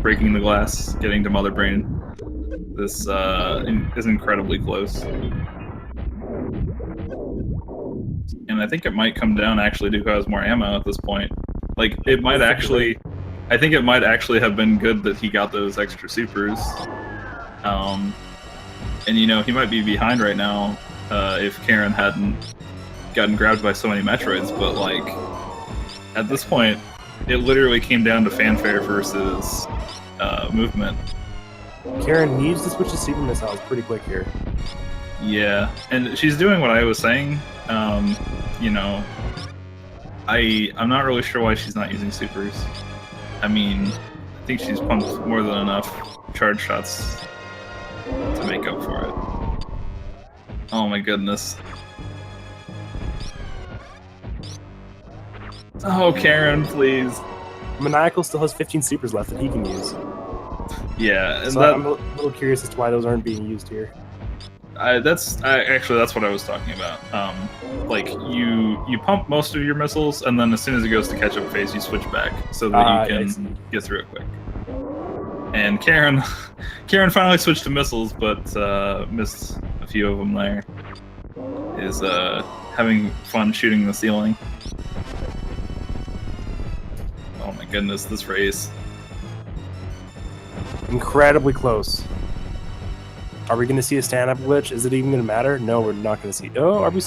breaking the glass, getting to Mother Brain. This is incredibly close. And I think it might come down actually to who has more ammo at this point. Like, it might actually... I think it might actually have been good that he got those extra supers. And, you know, he might be behind right now if Karen hadn't gotten grabbed by so many Metroids, but, like, at this point, it literally came down to fanfare versus movement. Karen needs to switch to super missiles pretty quick here. Yeah, and she's doing what I was saying. You know, I'm not really sure why she's not using supers. I mean, I think she's pumped more than enough charge shots to make up for it. Oh my goodness. Oh, Karen, please. Maniacal still has 15 supers left that he can use. Yeah, and so I'm a little curious as to why those aren't being used here. Actually, that's what I was talking about. Like, you pump most of your missiles, and then as soon as it goes to catch-up phase, you switch back so that you can get through it quick. And Karen finally switched to missiles, but missed a few of them there. Is having fun shooting the ceiling. Oh my goodness, this race. Incredibly close. Are we going to see a stand-up glitch? Is it even going to matter? No, we're not going to see. Oh, are we?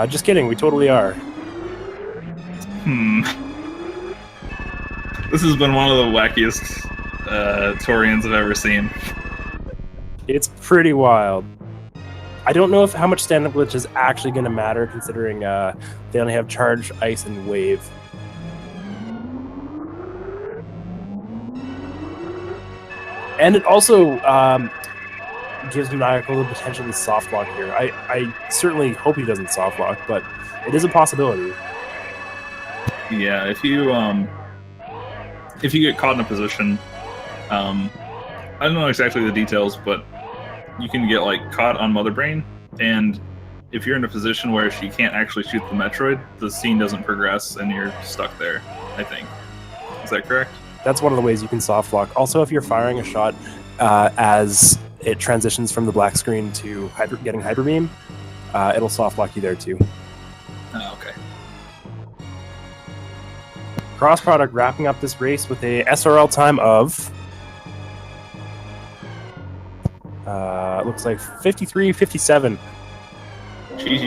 Just kidding. We totally are. This has been one of the wackiest Torians I've ever seen. It's pretty wild. I don't know how much stand-up glitch is actually going to matter, considering they only have charge, ice, and wave. And it also gives Maniacal the potential to soft lock here. I certainly hope he doesn't soft lock, but it is a possibility. Yeah, if you get caught in a position, I don't know exactly the details, but you can get like caught on Mother Brain, and if you're in a position where she can't actually shoot the Metroid, the scene doesn't progress and you're stuck there, I think. Is that correct? That's one of the ways you can soft lock. Also, if you're firing a shot as it transitions from the black screen to getting Hyper Beam, it'll soft lock you there too. Oh, okay. Cross Product wrapping up this race with a SRL time of looks like 53:57.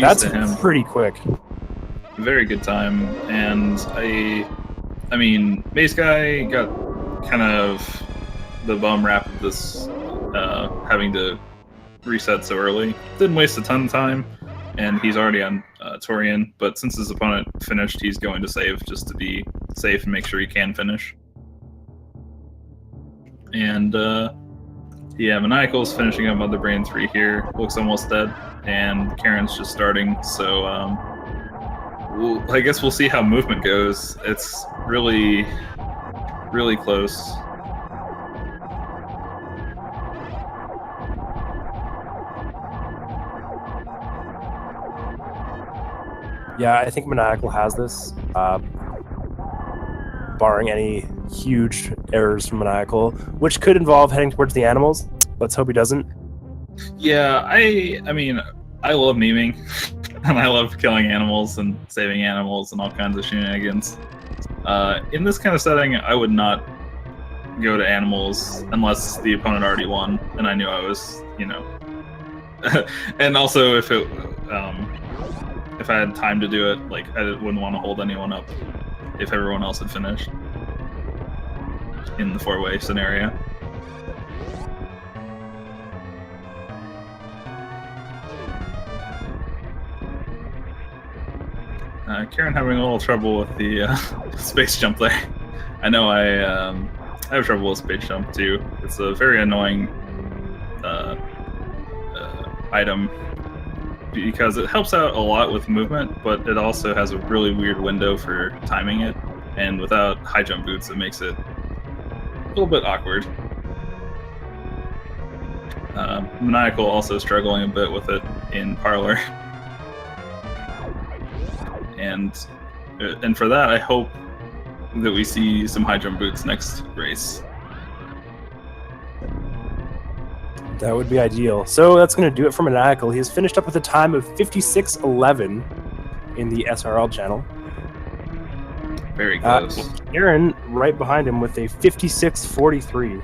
That's pretty quick. Very good time, and I mean, Maisgueuh got kind of the bum rap of this, having to reset so early. Didn't waste a ton of time, and he's already on Torian, but since his opponent finished, he's going to save just to be safe and make sure he can finish. And, yeah, Maniacal's finishing up Mother Brain 3 here. Looks almost dead, and Karen's just starting, so, I guess we'll see how movement goes. It's really, really close. Yeah, I think Maniacal has this. Barring any huge errors from Maniacal, which could involve heading towards the animals. Let's hope he doesn't. Yeah, I mean, I love memeing, and I love killing animals and saving animals and all kinds of shenanigans. In this kind of setting, I would not go to animals unless the opponent already won, and I knew I was, you know. And also, if I had time to do it, like I wouldn't want to hold anyone up if everyone else had finished in the 4-way scenario. Karen having a little trouble with the space jump there. I know I have trouble with space jump too. It's a very annoying item because it helps out a lot with movement, but it also has a really weird window for timing it, and without high jump boots, it makes it a little bit awkward. Maniacal also struggling a bit with it in Parlor. And for that, I hope that we see some high jump boots next race. That would be ideal. So that's going to do it for Maniacal. He has finished up with a time of 56:11 in the SRL channel. Very close. Karen right behind him with a 56:43.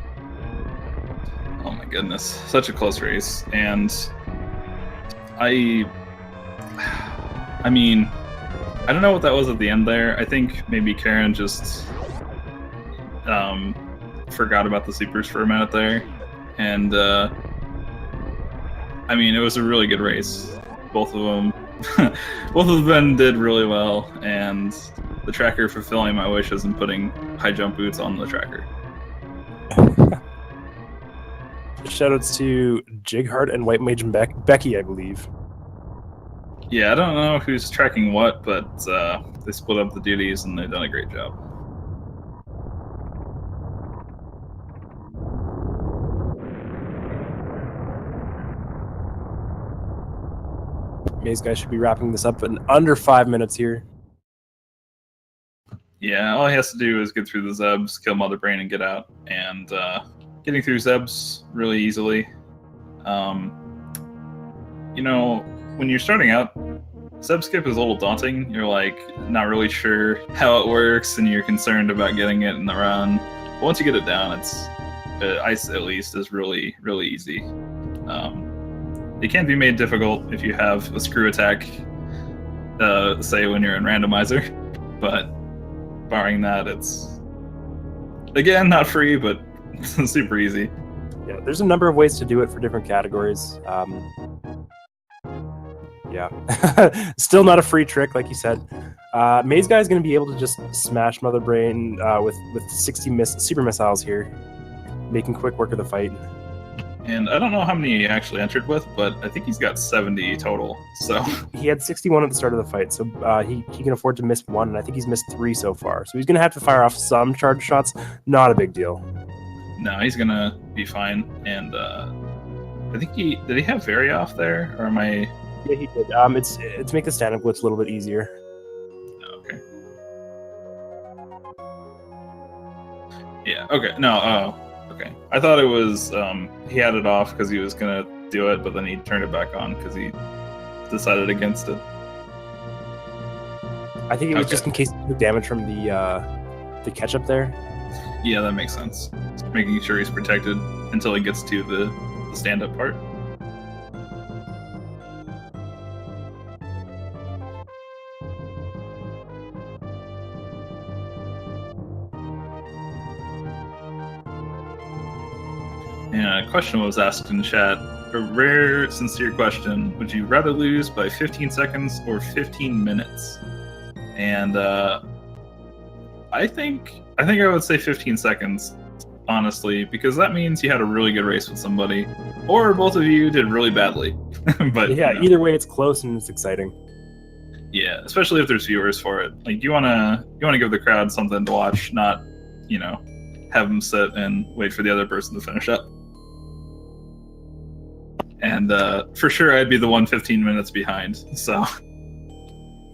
Oh my goodness, such a close race. And I mean, I don't know what that was at the end there. I think maybe Karen just forgot about the supers for a minute there. And I mean, it was a really good race. Both of them did really well, and the tracker fulfilling my wishes and putting high jump boots on the tracker. Shoutouts to Jigheart and White Mage and Becky, I believe. Yeah, I don't know who's tracking what, but they split up the duties and they've done a great job. Maisgueuh should be wrapping this up in under 5 minutes here. Yeah, all he has to do is get through the Zebs, kill Mother Brain, and get out. And getting through Zebs really easily. You know, when you're starting out, Zeb skip is a little daunting. You're like not really sure how it works, and you're concerned about getting it in the run. But once you get it down, it's ice at least is really, really easy. It can be made difficult if you have a screw attack, say when you're in Randomizer, but barring that, it's again not free, but super easy. Yeah, there's a number of ways to do it for different categories. Yeah, still not a free trick, like you said. Maisgueuh is going to be able to just smash Mother Brain with 60 super missiles here, making quick work of the fight. And I don't know how many he actually entered with, but I think he's got 70 total. So he had 61 at the start of the fight, so he can afford to miss one, and I think he's missed 3 so far. So he's going to have to fire off some charge shots. Not a big deal. No, he's going to be fine. And I think did he have Very off there, or am I? Yeah, he did. It's to make the stand-up glitch a little bit easier. Okay. Yeah. Okay. No. Okay. I thought it was he had it off because he was gonna do it, but then he turned it back on because he decided against it. I think it was just in case he took damage from the catch-up there. Yeah, that makes sense. Making sure he's protected until he gets to the stand-up part. Yeah, a question was asked in chat. A rare, sincere question. Would you rather lose by 15 seconds or 15 minutes? And I think I would say 15 seconds, honestly, because that means you had a really good race with somebody, or both of you did really badly. But yeah, either way, it's close and it's exciting. Yeah, especially if there's viewers for it. Like you wanna give the crowd something to watch, not have them sit and wait for the other person to finish up. And for sure, I'd be the one 15 minutes behind. So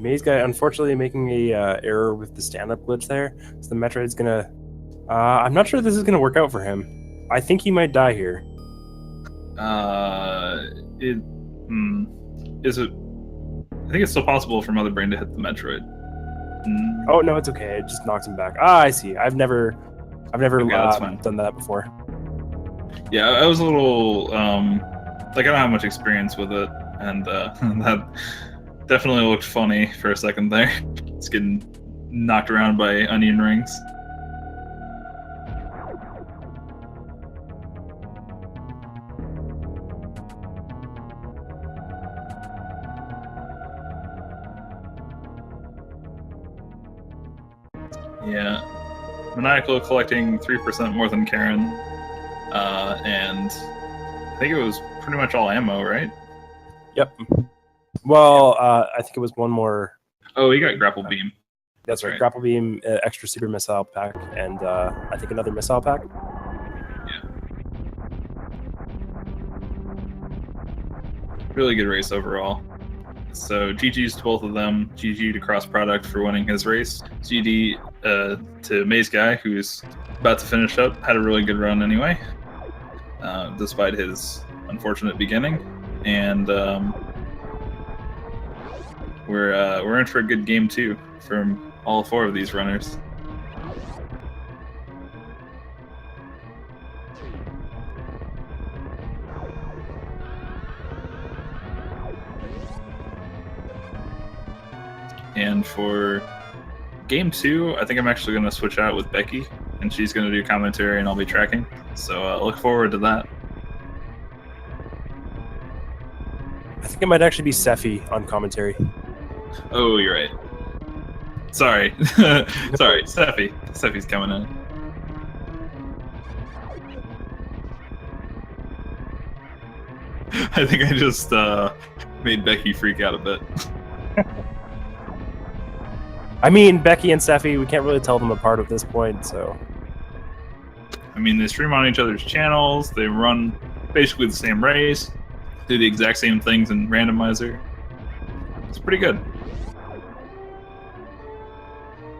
Maisgueuh unfortunately making a error with the stand-up glitch there. So the Metroid's gonna. I'm not sure this is gonna work out for him. I think he might die here. Is it? I think it's still possible for Mother Brain to hit the Metroid. Oh no, it's okay. It just knocks him back. Ah, I see. I've never Okay, that's fine. done that before. Yeah, I was a little like I don't have much experience with it, and that definitely looked funny for a second there. It's getting knocked around by onion rings. Yeah, Maniacal collecting 3% more than Karen, and I think it was pretty much all ammo, right? Yep. Well, I think it was one more. Oh, he got grapple beam. That's right. Grapple beam, extra super missile pack, and I think another missile pack. Yeah. Really good race overall. So GG's to both of them. GG to Cross Product for winning his race. GG to Maisgueuh, who's about to finish up. Had a really good run anyway, despite his unfortunate beginning. And we're in for a good game too from all 4 of these runners. And for game 2, I think I'm actually going to switch out with Becky, and she's going to do commentary, and I'll be tracking. So look forward to that. I think it might actually be Sephi on commentary. Oh, you're right. Sorry. Sorry, Sephi. Sephi's coming in. I think I just made Becky freak out a bit. I mean, Becky and Sephi, we can't really tell them apart at this point, so. I mean, they stream on each other's channels, they run basically the same race, do the exact same things in Randomizer. It's pretty good.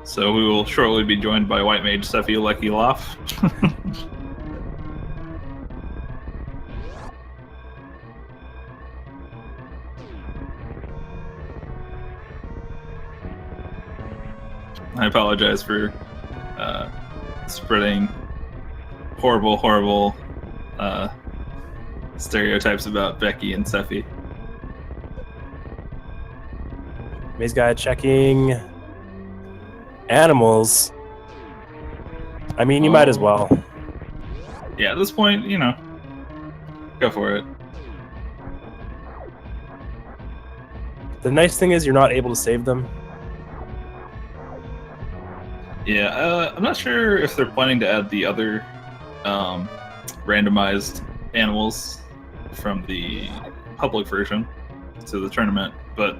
So we will shortly be joined by White Mage Sephi Lecky Loff. I apologize for spreading horrible stereotypes about Becky and Sephi. Maisgueuh checking animals. I mean, you might as well. Yeah, at this point, you know, go for it. The nice thing is you're not able to save them. Yeah, I'm not sure if they're planning to add the other randomized animals from the public version to the tournament, but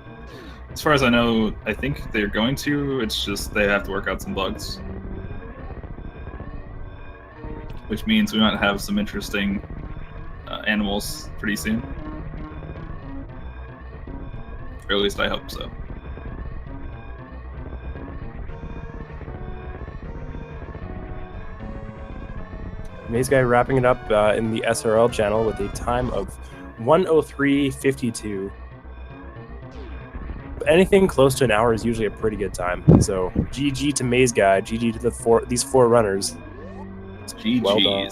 as far as I know, I think they're going to. It's just they have to work out some bugs, which means we might have some interesting animals pretty soon. Or at least I hope so. Maisgueuh wrapping it up in the SRL channel with a time of 1:03:52. Anything close to an hour is usually a pretty good time. So GG to Maisgueuh, GG to these 4 runners. GG's. Well done.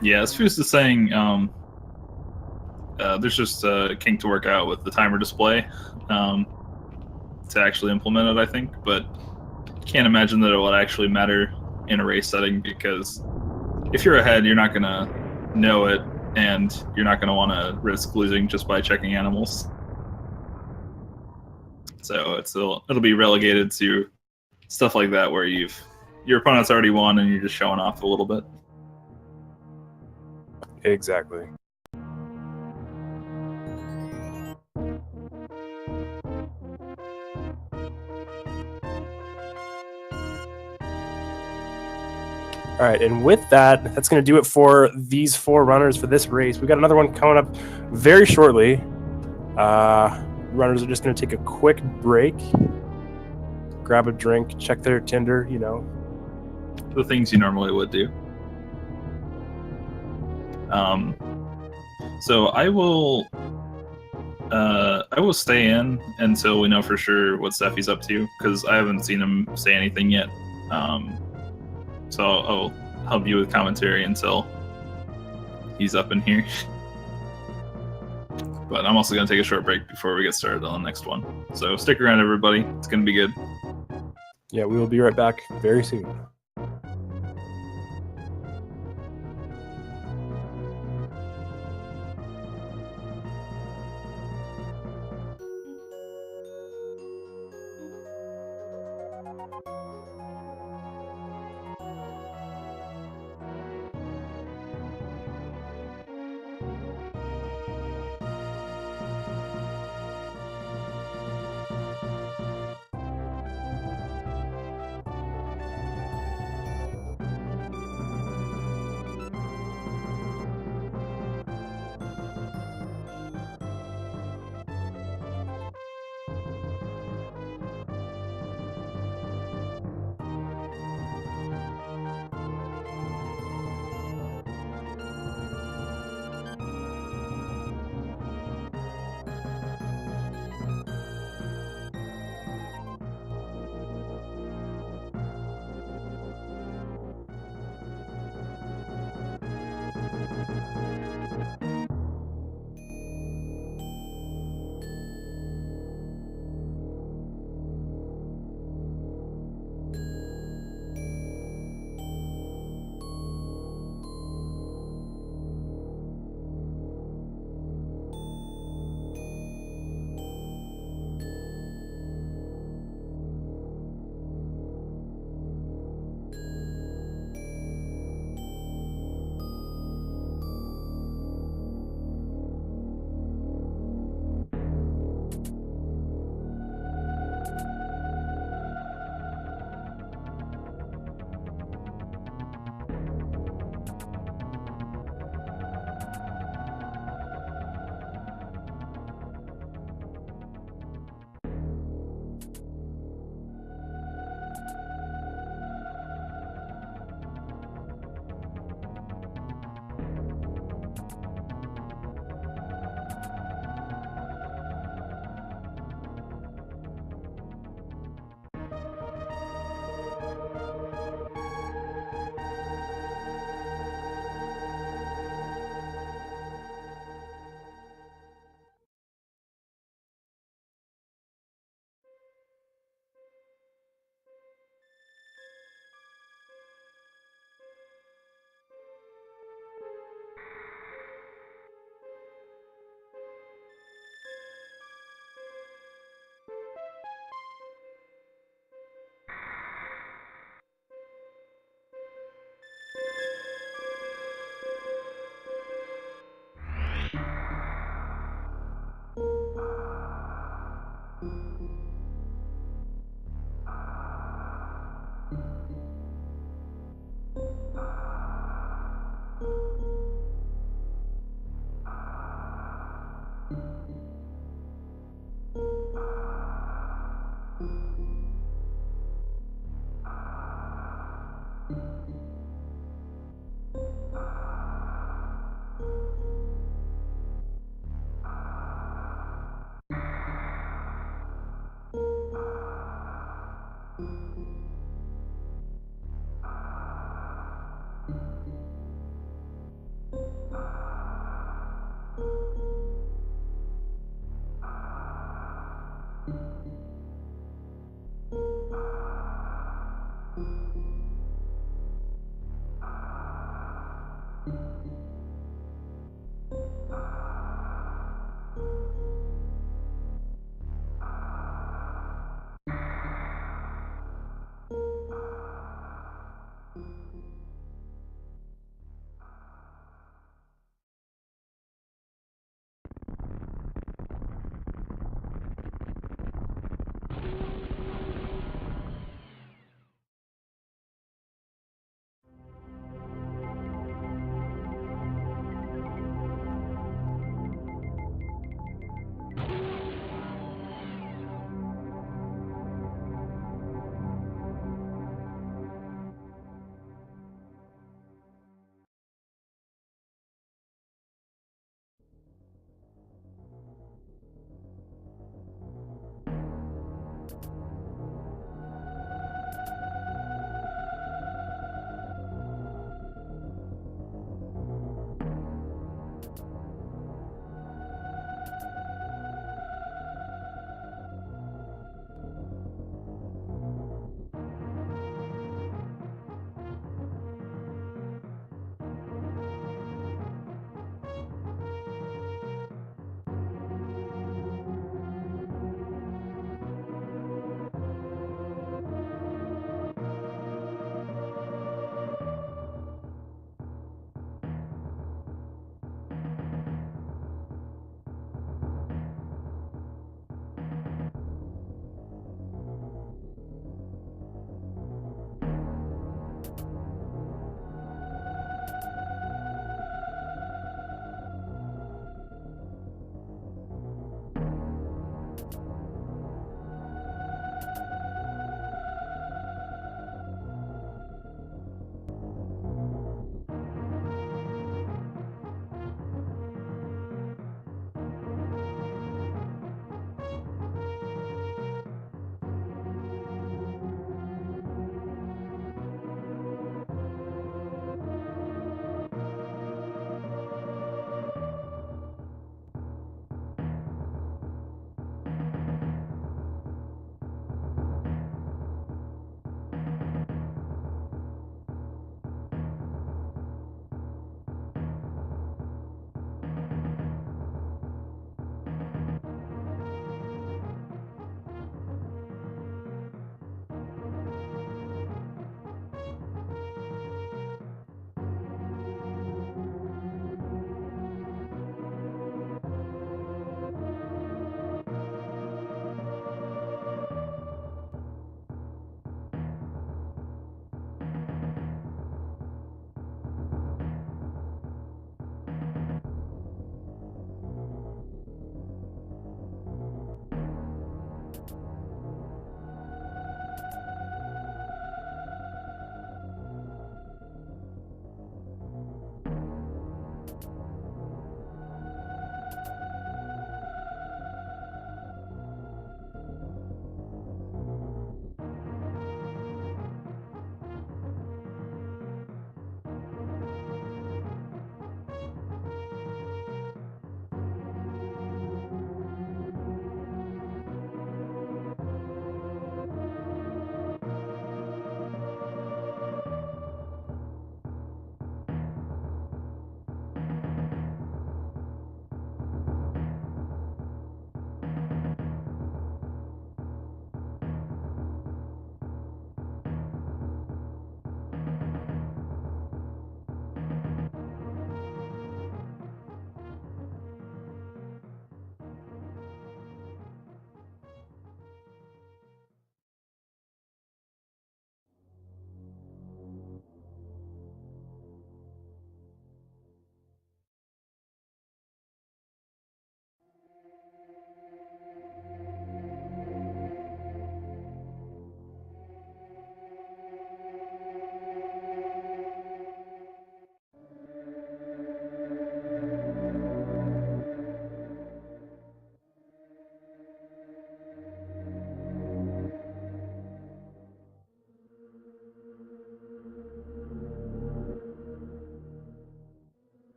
Yeah, as Foos is saying, there's just a kink to work out with the timer display to actually implement it, I think, but can't imagine that it will actually matter in a race setting, because if you're ahead, you're not going to know it, and you're not going to want to risk losing just by checking animals. So it'll be relegated to stuff like that where your opponent's already won and you're just showing off a little bit. Exactly. All right, and with that, that's going to do it for these 4 runners for this race. We got another one coming up very shortly. Runners are just going to take a quick break, grab a drink, check their Tinder, you know. The things you normally would do. So I will stay in until we know for sure what Steffi's up to, because I haven't seen him say anything yet. So I'll help you with commentary until he's up in here. But I'm also going to take a short break before we get started on the next one. So stick around, everybody. It's going to be good. Yeah, we will be right back very soon.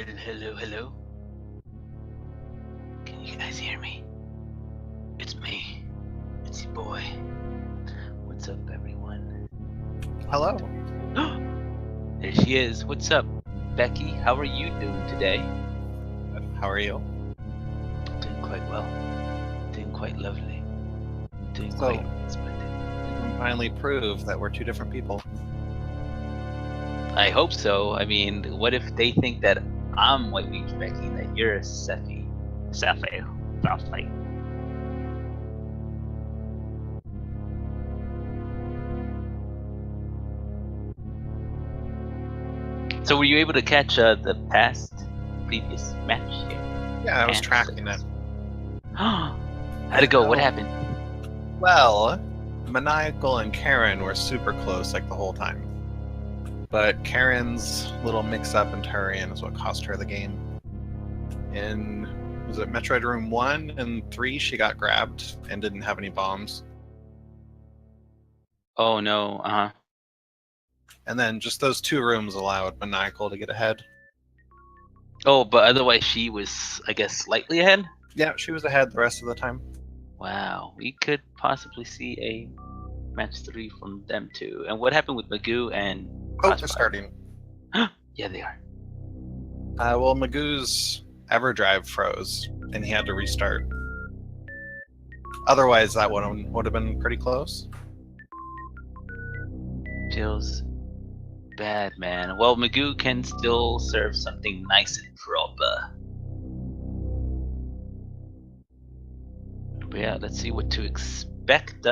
Hello. Can you guys hear me? It's me. It's your boy. What's up, everyone? Hello. There she is. What's up, Becky? How are you doing today? How are you? Doing quite well. Doing quite lovely. Doing So- quite splendid. We can finally prove that we're two different people. I hope so. I mean, what if they think that I'm White Wings Becky, that you're Sephi? Sephi. So were you able to catch the previous match? Yeah, I was And- tracking it. How'd it go? What Oh. happened? Well, Maniacal and Karen were super close like the whole time. But Karen's little mix-up in Turian is what cost her the game. In, was it Metroid Room 1 and 3, she got grabbed and didn't have any bombs. Oh no, And then just those 2 rooms allowed Maniacal to get ahead. Oh, but otherwise she was, I guess, slightly ahead? Yeah, she was ahead the rest of the time. Wow, we could possibly see a match 3 from them too. And what happened with Maisgueuh and Oh, Crossproduct? they're starting. Yeah, they are. Well, Magoo's EverDrive froze, and he had to restart. Otherwise, that one would have been pretty close. Feels bad, man. Well, Maisgueuh can still serve something nice and proper. But yeah, let's see what to expect.